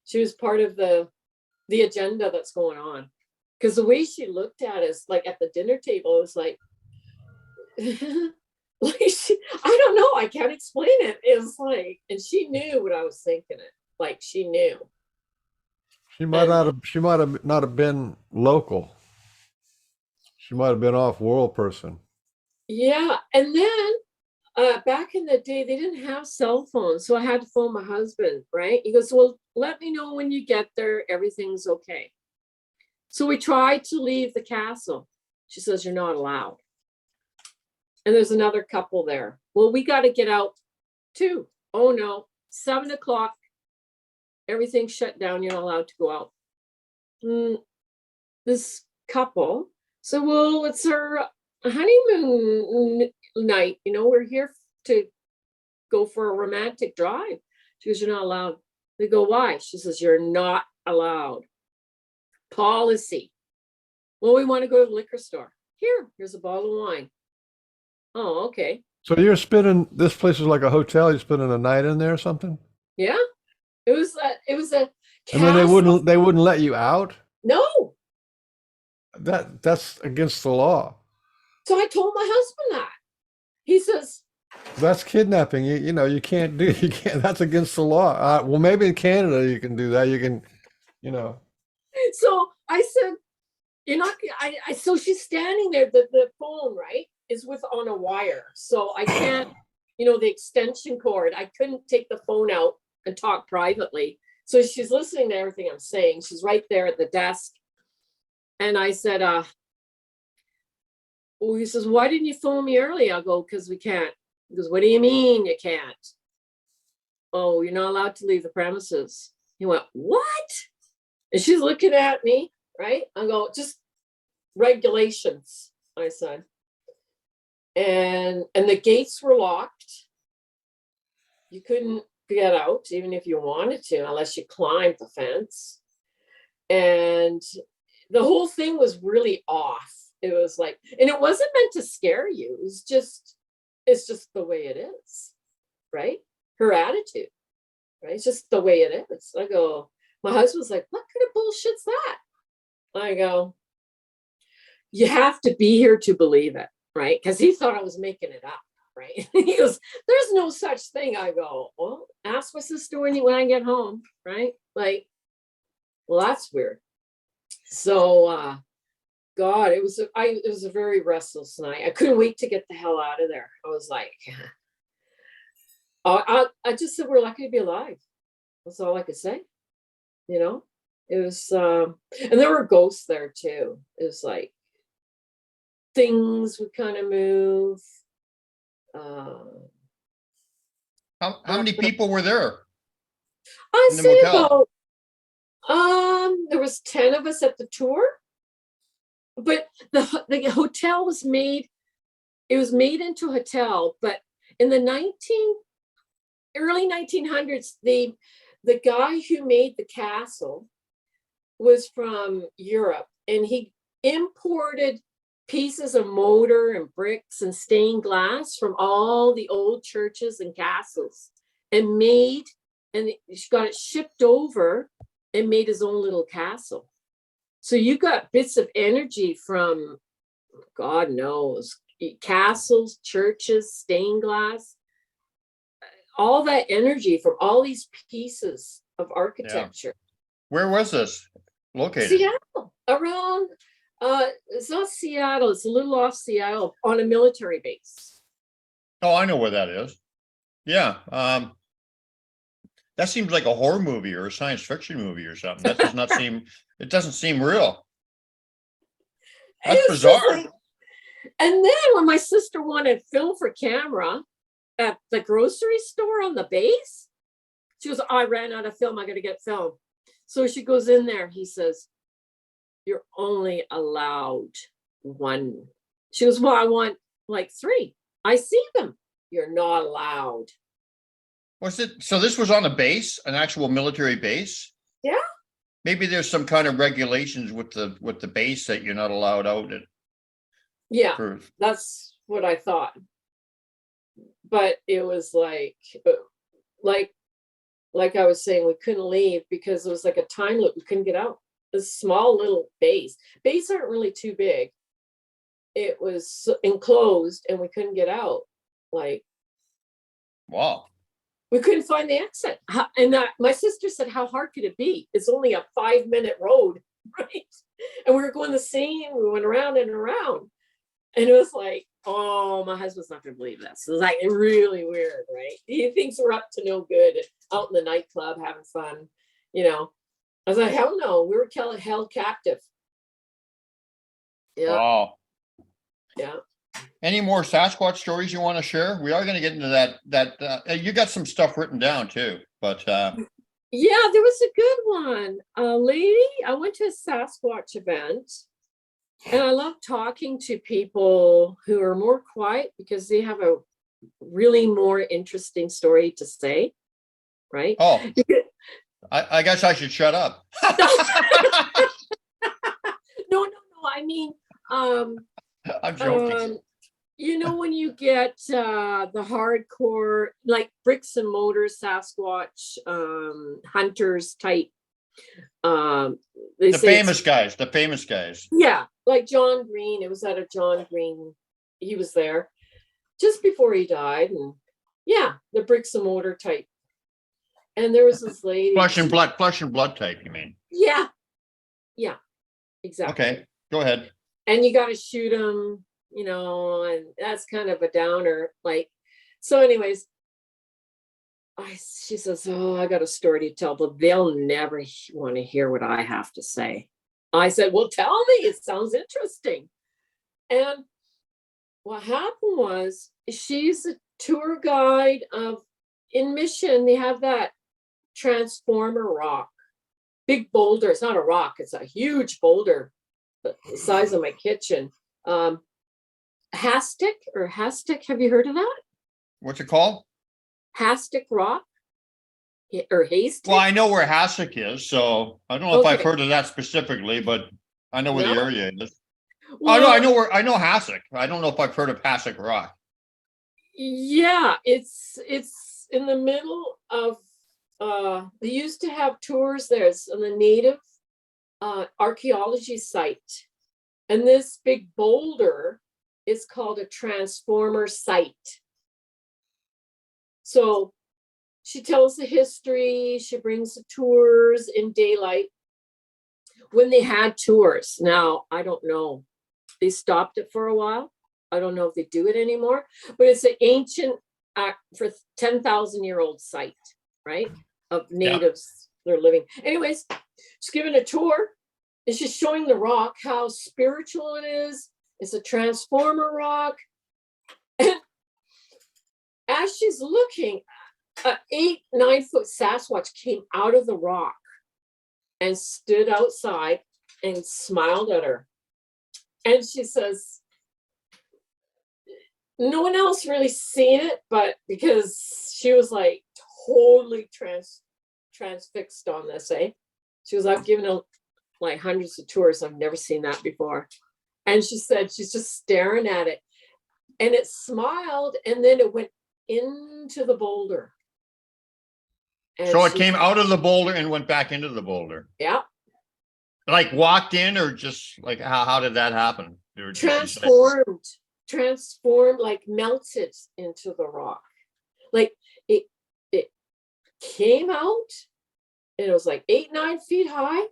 She was part of the agenda that's going on. Because the way she looked at us, like at the dinner table, it was like, I don't know, I can't explain it. It was like, and she knew what I was thinking. Like she knew. She might not have been local. She might have been off-world person. Yeah, and then back in the day, they didn't have cell phones, so I had to phone my husband. Right? He goes, "Well, let me know when you get there. Everything's okay." So we tried to leave the castle. She says, you're not allowed. And there's another couple there. Well, we got to get out too. Oh no, 7 o'clock. Everything's shut down. You're not allowed to go out. This couple. So, well, it's our honeymoon night. We're here to go for a romantic drive. She goes, you're not allowed. They go, why? She says, you're not allowed. Policy. Well, we want to go to the liquor store. Here's a bottle of wine. Oh, okay. So this place is like a hotel. You're spending a night in there or something? Yeah. It was a And then they wouldn't let you out? No. That's against the law. So I told my husband that. He says, That's kidnapping. You know, you can't do, you can't, that's against the law. Well, maybe in Canada you can do that. You can, you know. So I said, you're not, so she's standing there, the phone, right, is with on a wire. So I can't, the extension cord, I couldn't take the phone out and talk privately. So she's listening to everything I'm saying. She's right there at the desk. And I said, well, he says, why didn't you phone me early? I'll go, because we can't. He goes, what do you mean you can't? Oh, you're not allowed to leave the premises. He went, what? And she's looking at me, right? I go, just regulations, I said. And the gates were locked. You couldn't get out, even if you wanted to, unless you climbed the fence. And the whole thing was really off. It was like, and it wasn't meant to scare you. It's just the way it is, right? Her attitude, right? It's just the way it is. I go, my husband's like, what kind of bullshit's that? I go, you have to be here to believe it, right? Because he thought I was making it up, right? He goes, there's no such thing. I go, well, ask my sister when I get home, right? Like, well, that's weird. So, God, it was a very restless night. I couldn't wait to get the hell out of there. I was like, I just said we're lucky to be alive. That's all I could say. It was, and there were ghosts there too. It was like things would kind of move. How many people were there I'd in the say motel? about, there was 10 of us at the tour. But the hotel was made into a hotel, but in the early 1900s, the guy who made the castle was from Europe, and he imported pieces of mortar and bricks and stained glass from all the old churches and castles and he got it shipped over and made his own little castle. So you got bits of energy from, God knows, castles, churches, stained glass, all that energy from all these pieces of architecture. Yeah. Where was this located? Seattle, around, it's not Seattle, it's a little off Seattle, on a military base. Oh, I know where that is. Yeah. That seems like a horror movie or a science fiction movie or something. That does not seem, it doesn't seem real. That's bizarre. Like, and then when my sister wanted film for camera at the grocery store on the base, she goes, I ran out of film. I got to get film. So she goes in there. He says, you're only allowed one. She goes, well, I want like 3. I see them. You're not allowed. Was it? So this was on a base, an actual military base? Yeah. Maybe there's some kind of regulations with the base that you're not allowed out. Yeah, that's what I thought. But it was like I was saying, we couldn't leave because it was like a time loop. We couldn't get out. This small little base. Bases aren't really too big. It was enclosed and we couldn't get out. Like, Wow. We couldn't find the exit. And my sister said, how hard could it be? It's only a 5-minute road, right? And we were going the same. We went around and around. And it was like, oh, my husband's not going to believe this. It was like really weird, right? He thinks we're up to no good out in the nightclub having fun. I was like, hell no. We were held captive. Yeah. Wow. Yeah. Any more Sasquatch stories you want to share? We are going to get into that. You got some stuff written down too, but yeah, there was a good one. Lady, I went to a Sasquatch event, and I love talking to people who are more quiet because they have a really more interesting story to say, right? Oh, I guess I should shut up. No. I mean, I'm joking. When you get the hardcore, like bricks and mortars, Sasquatch, hunters type. The famous guys. Yeah, like John Green. It was at a John Green. He was there. just before he died. And yeah, the bricks and mortar type. And there was this lady. Flesh and blood type, you mean? Yeah. Yeah, exactly. Okay, go ahead. And you got to shoot them, and that's kind of a downer. Like, so anyways, she says, oh, I got a story to tell, but they'll never want to hear what I have to say. I said, well, tell me, it sounds interesting. And what happened was, she's a tour guide in Mission. They have that transformer rock, big boulder. It's not a rock, it's a huge boulder the size of my kitchen. Hastic. Have you heard of that? What's it called? Hastic rock or Hastic? Well, I know where Hasek is, so I don't know if I've heard of that specifically, but I know where the area is. Well, I know Hasek. I don't know if I've heard of Hasek Rock. Yeah, it's in the middle of they used to have tours there. It's on the native archaeology site. And this big boulder is called a transformer site. So she tells the history, she brings the tours in daylight. When they had tours, now I don't know, they stopped it for a while. I don't know if they do it anymore, but it's an ancient, for 10,000-year-old site, right? Of natives, they're living. Anyways, she's giving a tour and she's showing the rock, how spiritual it is. It's a transformer rock. And as she's looking, an 8-9 foot Sasquatch came out of the rock and stood outside and smiled at her. And she says, no one else really seen it, but because she was like totally transfixed on this, she was, I've given like hundreds of tours. I've never seen that before. And she said she's just staring at it. And it smiled, and then it went into the boulder. And so it came out of the boulder and went back into the boulder. Yeah. Like walked in, or just like how did that happen? Transformed, like melted into the rock. Like it came out, and it was like 8-9 feet high,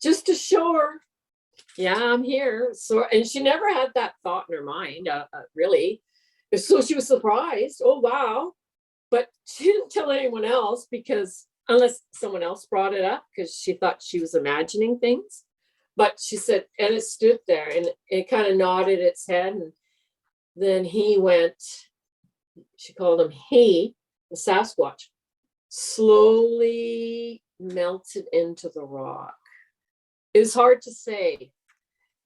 just to show her, yeah, I'm here. So, and she never had that thought in her mind, really. So she was surprised. Oh, wow. But she didn't tell anyone else, because unless someone else brought it up, because she thought she was imagining things. But she said, and it stood there and it kind of nodded its head. And then he went, she called him the Sasquatch, slowly melted into the rock. It's hard to say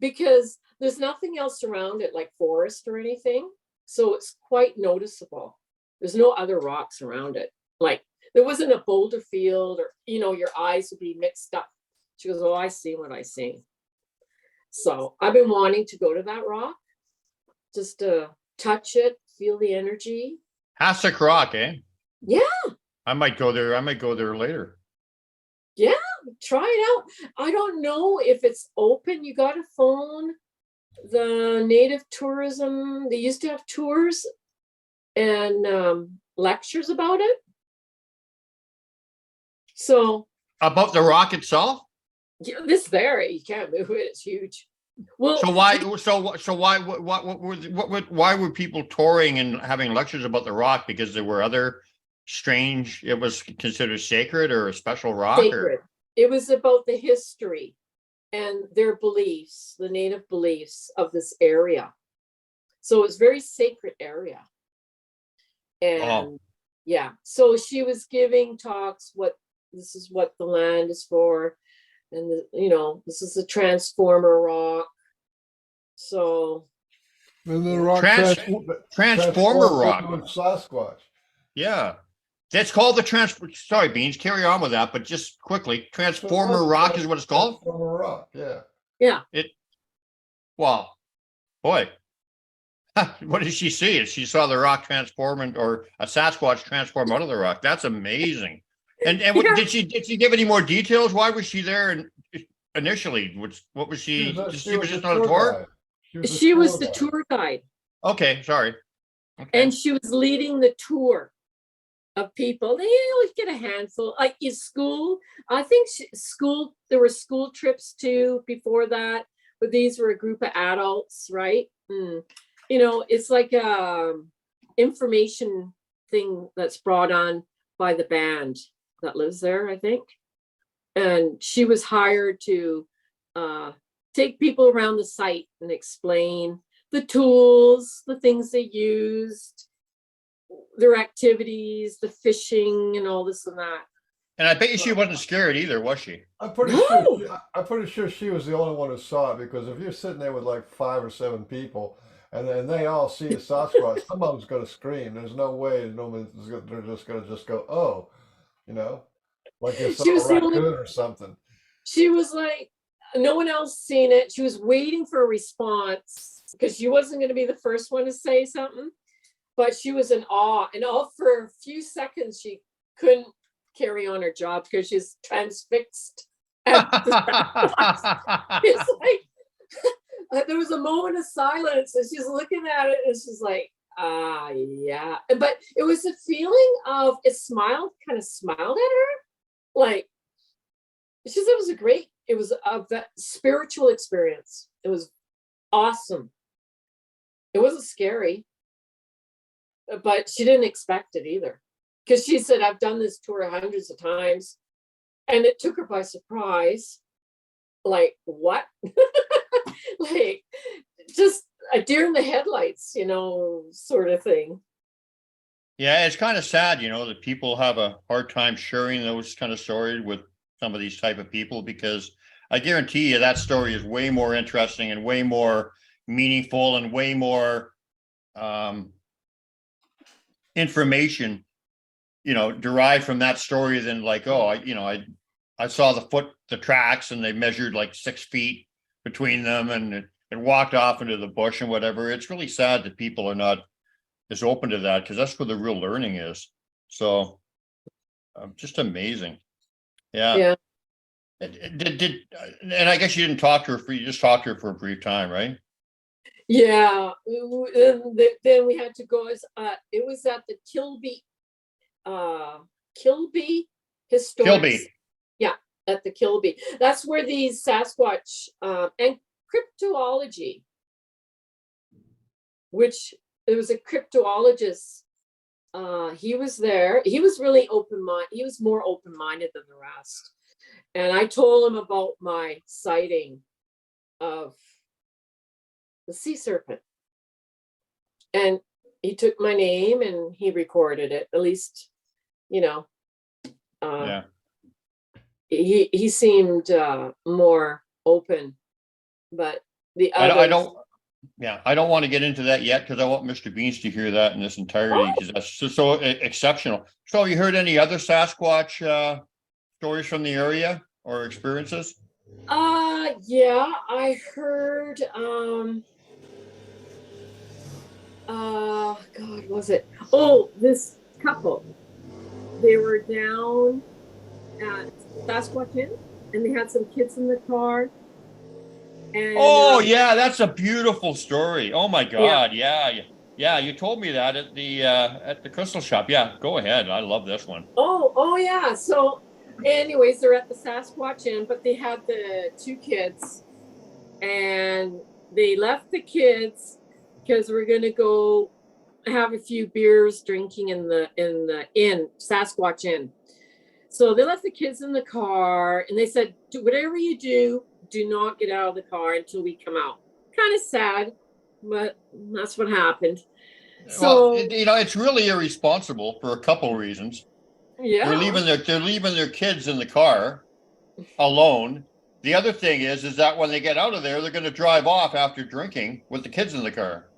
because there's nothing else around it like forest or anything. So it's quite noticeable. There's no other rocks around it. Like there wasn't a boulder field, or, your eyes would be mixed up. She goes, oh, I see what I see. So I've been wanting to go to that rock, just to touch it, feel the energy. Hasek Rock, eh? Yeah. I might go there. I might go there later. Yeah, try it out. I don't know if it's open. You got to phone the native tourism. They used to have tours and lectures about it. So about the rock itself? Yeah, this there, you can't move it. It's huge. Well, so why were people touring and having lectures about the rock? Because there were other strange, it was considered sacred or a special rock? Sacred. It was about the history and their beliefs, the native beliefs of this area. So it's very sacred area. And yeah, so she was giving talks, this is what the land is for. And this is a transformer rock. So and the rock transformer rock. Sasquatch. Yeah. That's called the sorry, Beans, carry on with that, but just quickly, transformer rock is what it's called? Transformer rock, yeah. Yeah. Wow. Boy. What did she see? She saw the rock transform, or a Sasquatch transform out of the rock. That's amazing. And what, did she give any more details? Why was she there initially? What was she? She was just on a tour? She was the tour guide. Okay, sorry. Okay. And she was leading the tour of people. They always get a handful, like in school. I think school, there were school trips too before that, but these were a group of adults, right? You know, it's like a information thing that's brought on by the band that lives there, I think. And she was hired to take people around the site and explain the tools, the things they used, their activities, the fishing, and all this and that. And I bet you she wasn't scared either, was she? I'm pretty sure. I'm pretty sure she was the only one who saw it, because if you're sitting there with like 5 or 7 people, and then they all see a Sasquatch, some of them's going to scream. There's no way they're just going to go, oh, you know, like they saw She a was the only. raccoon or something. She was like, no one else seen it. She was waiting for a response because she wasn't going to be the first one to say something. But she was in awe, and all for a few seconds she couldn't carry on her job because she's transfixed. It's like there was a moment of silence, and she's looking at it, and she's like, yeah. But it was a feeling of it kind of smiled at her, like she said it was a spiritual experience. It was awesome. It wasn't scary, but she didn't expect it either, because she said, I've done this tour hundreds of times, and it took her by surprise. Like, what? Like, just a deer in the headlights, you know, sort of thing. Yeah, it's kind of sad, you know, that people have a hard time sharing those kind of stories with some of these type of people, because I guarantee you that story is way more interesting and way more meaningful and way more information, you know, derived from that story than like, oh, I saw the tracks and they measured like 6 feet between them, and it walked off into the bush and whatever. It's really sad that people are not as open to that, because that's where the real learning is. So just amazing. Yeah. Yeah. And I guess you didn't talk to her you just talked to her for a brief time, right? Yeah. Then we had to go. It was at the Kilby Historic. Kilby. Yeah, at the Kilby. That's where these Sasquatch and cryptozoology, which there was a cryptozoologist. He was there. He was really open-minded. He was more open-minded than the rest. And I told him about my sighting of the sea serpent. And he took my name and he recorded it. At least, you know, Yeah. he seemed more open. But the others, I don't want to get into that yet, because I want Mr. Beans to hear that in its entirety, because that's just so exceptional. So you heard any other Sasquatch stories from the area or experiences? yeah, I heard God, was it? Oh, this couple. They were down at Sasquatch Inn, and they had some kids in the car. And Yeah, that's a beautiful story. Oh my God. Yeah. You told me that at the crystal shop. Yeah, go ahead. I love this one. Oh yeah. So anyways, they're at the Sasquatch Inn, but they had the 2 kids, and they left the kids because we're gonna go have a few beers drinking in the inn, Sasquatch Inn. So they left the kids in the car, and they said, whatever you do not get out of the car until we come out. Kind of sad, but that's what happened. So, well, you know, it's really irresponsible for a couple reasons. yeah, They're leaving their kids in the car alone. The other thing is that when they get out of there, they're going to drive off after drinking with the kids in the car.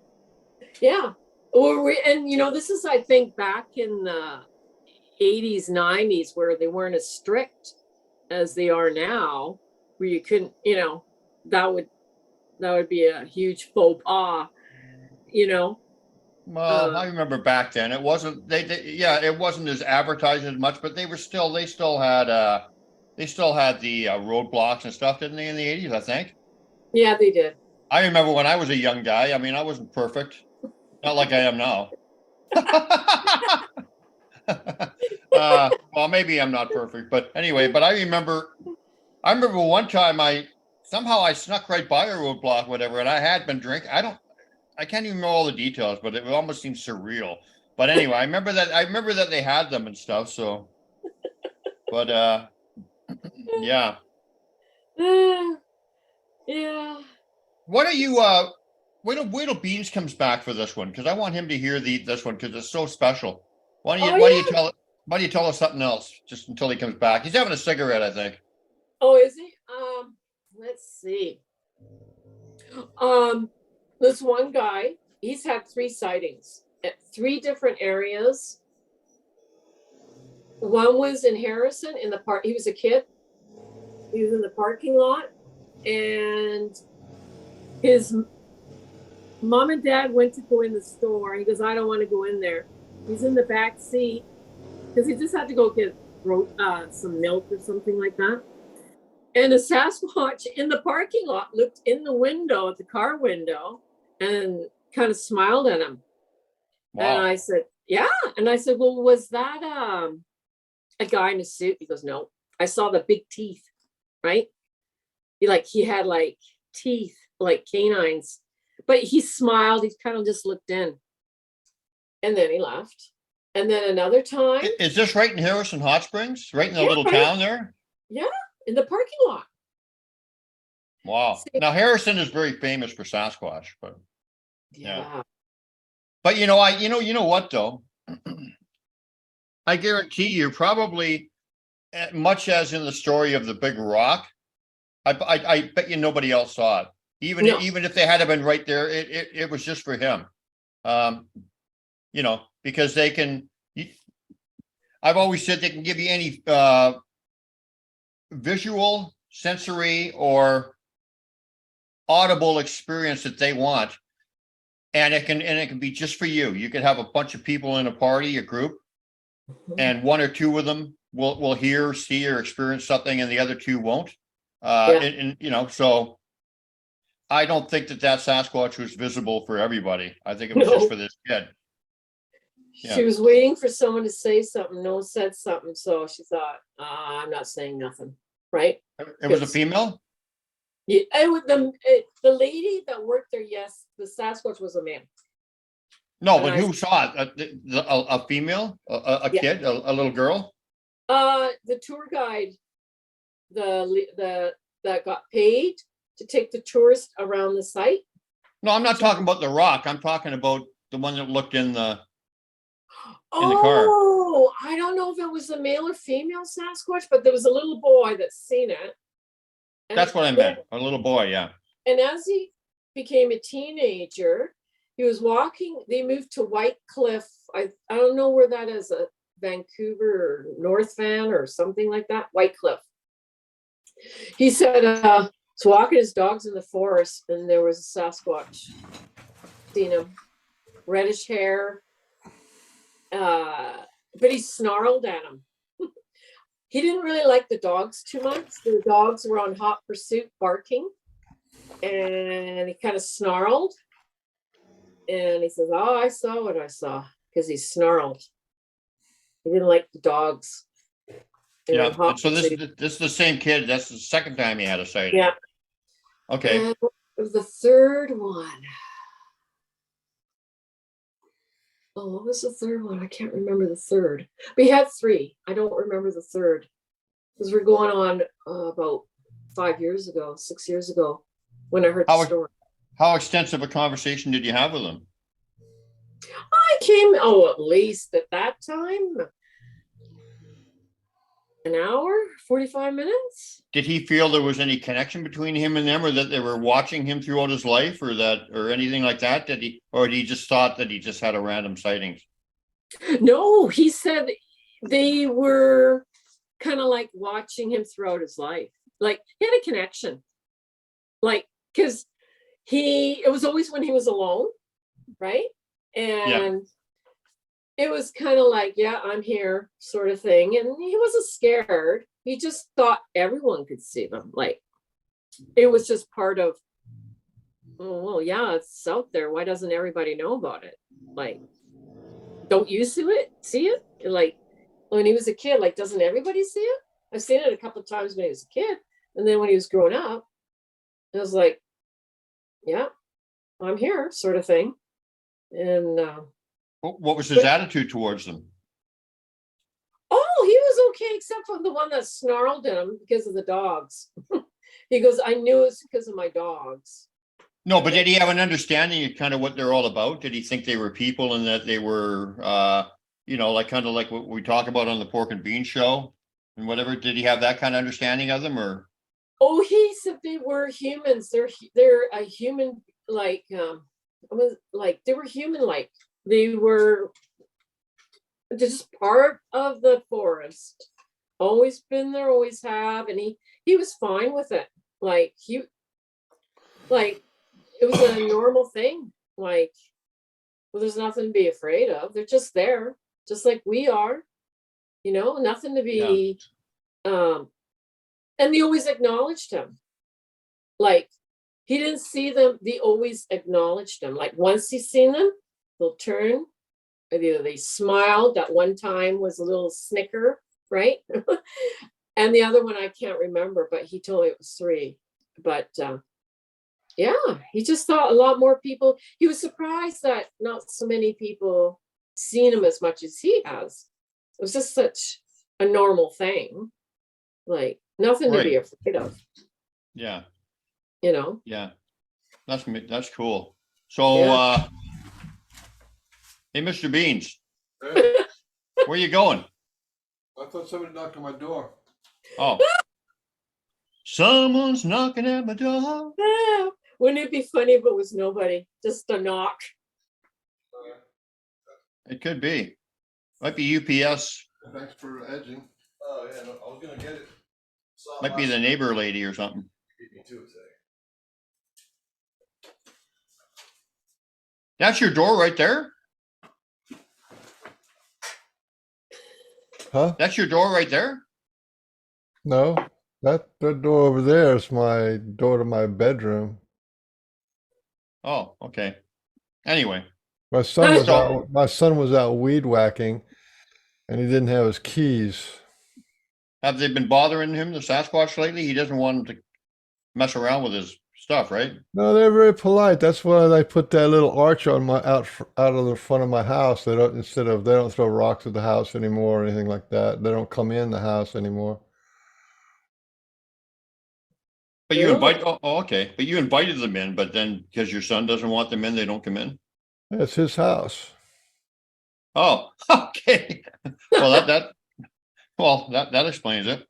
yeah. And you know, this is, I think, back in the 80s, 90s, where they weren't as strict as they are now, where you couldn't, you know, that would be a huge faux pas, you know. Well, I remember back then it wasn't it wasn't as advertised as much, but they still had the roadblocks and stuff, didn't they, in the 80s, I think? Yeah, they did. I remember when I was a young guy. I mean, I wasn't perfect, not like I am now. Well, maybe I'm not perfect, but anyway, but I remember one time I snuck right by a roadblock, whatever, and I had been drinking. I can't even know all the details, but it almost seems surreal. But anyway, I remember that they had them and stuff. So, but yeah. Yeah. What are you wait till Beans comes back for this one, because I want him to hear this one because it's so special. Why don't you Oh why do you yeah. tell us something else just until he comes back? He's having a cigarette, I think. Oh, is he? Let's see. This one guy, he's had 3 sightings at 3 different areas. One was in Harrison in the park. He was a kid. He was in the parking lot, and his mom and dad went to go in the store. He goes, I don't want to go in there. He's in the back seat because he just had to go get some milk or something like that. And a Sasquatch in the parking lot looked in the window, at the car window, and kind of smiled at him. Wow. And I said, yeah. And I said, well, was that a guy in a suit? He goes, no. I saw the big teeth, right? He had like teeth, like canines. But he smiled. He kind of just looked in. And then he left. And then another time. Is this right in Harrison Hot Springs? Right in the little right. town there? Yeah, in the parking lot. Wow. Now Harrison is very famous for Sasquatch, but yeah. But you know what though? I guarantee you, probably much as in the story of the big rock, I bet you nobody else saw it. Even if they had been right there, it was just for him. Because they can. I've always said they can give you any visual, sensory, or audible experience that they want, and it can be just for you. You could have a bunch of people in a party, a group, and 1 or 2 of them will hear, see, or experience something, and the other 2 won't. So I don't think that Sasquatch was visible for everybody. I think it was just for this kid. Yeah. She was waiting for someone to say something. No one said something, so she thought, I'm not saying nothing, right? It was a female? Yeah, the lady that worked there, yes. The Sasquatch was a man. No, but who saw it? A female? A kid? A little girl? The tour guide, that got paid to take the tourist around the site. No, I'm not talking about the rock. I'm talking about the one that looked in the car. Oh, I don't know if it was a male or female Sasquatch, but there was a little boy that's seen it. And that's what I meant. A little boy, yeah. And as he became a teenager, he was walking. They moved to White Cliff. I don't know where that is, a Vancouver or North Van or something like that. White Cliff. He said he's walking his dogs in the forest, and there was a Sasquatch. Seen him, reddish hair, but he snarled at him. He didn't really like the dogs too much. The dogs were on hot pursuit, barking, and he kind of snarled. And he says, "Oh, I saw what I saw," because he snarled. He didn't like the dogs. Yeah. So this is the same kid. That's the second time he had a sighting. Yeah. Okay. And it was the third one. Oh, what was the third one? I can't remember the third. We had 3. I don't remember the third, because we're going on about 5 years ago, 6 years ago, when I heard the story. How extensive a conversation did you have with him? I came, at least at that time, an hour, 45 minutes. Did he feel there was any connection between him and them, or that they were watching him throughout his life, or anything like that? Did he just thought that he just had a random sightings? No, he said they were kind of like watching him throughout his life. Like he had a connection, like, because it was always when he was alone, right? And it was kind of like, yeah, I'm here sort of thing. And he wasn't scared. He just thought everyone could see them. Like, it was just part of, oh, well, yeah, it's out there. Why doesn't everybody know about it? Like, don't you see it? See it? Like when he was a kid, like doesn't everybody see it? I've seen it a couple of times when he was a kid, and then when he was growing up, I was like, yeah, I'm here, sort of thing. And What was his attitude towards them? oh, he was okay, except for the one that snarled at him because of the dogs. He goes, I knew it's because of my dogs. No, but did he have an understanding of kind of what they're all about? Did he think they were people and that they were, like kind of like what we talk about on the Pork and Bean show and whatever? Did he have that kind of understanding of them, or? Oh, he said they were humans. They're a human, like they were human, like they were just part of the forest. Always been there, always have, and he was fine with it. Like it was a normal thing. Like, well, there's nothing to be afraid of. They're just there, just like we are. Nothing to be. And they always acknowledged him. Like he didn't see them. They always acknowledged him. Like once he's seen them, they'll turn. Either they smiled. That one time was a little snicker, right? And the other one I can't remember, but he told me it was 3. But yeah, he just thought a lot more people. He was surprised that not so many people seen him as much as he has. It was just such a normal thing, like nothing to be afraid of. Yeah. Yeah, that's cool. So hey, Mr. Beans, Hey, where you going? I thought somebody knocked on my door. Oh, someone's knocking at my door. Wouldn't it be funny if it was nobody, just a knock? It could be. Might be UPS. Thanks for edging. Oh yeah, no, I was gonna get it. Might be the neighbor lady or something. Beat me to it today. That's your door right there? Huh? That's your door right there? No, that door over there is my door to my bedroom. Oh, okay. Anyway, My son was out weed whacking, and he didn't have his keys. have they been bothering him, the Sasquatch, lately? He doesn't want him to mess around with his stuff, right? No, they're very polite. That's why I put that little arch on my out of the front of my house. They don't throw rocks at the house anymore or anything like that. They don't come in the house anymore. But you invite, okay. But you invited them in, but then because your son doesn't want them in, they don't come in? It's his house. Oh, okay. Well, that explains it.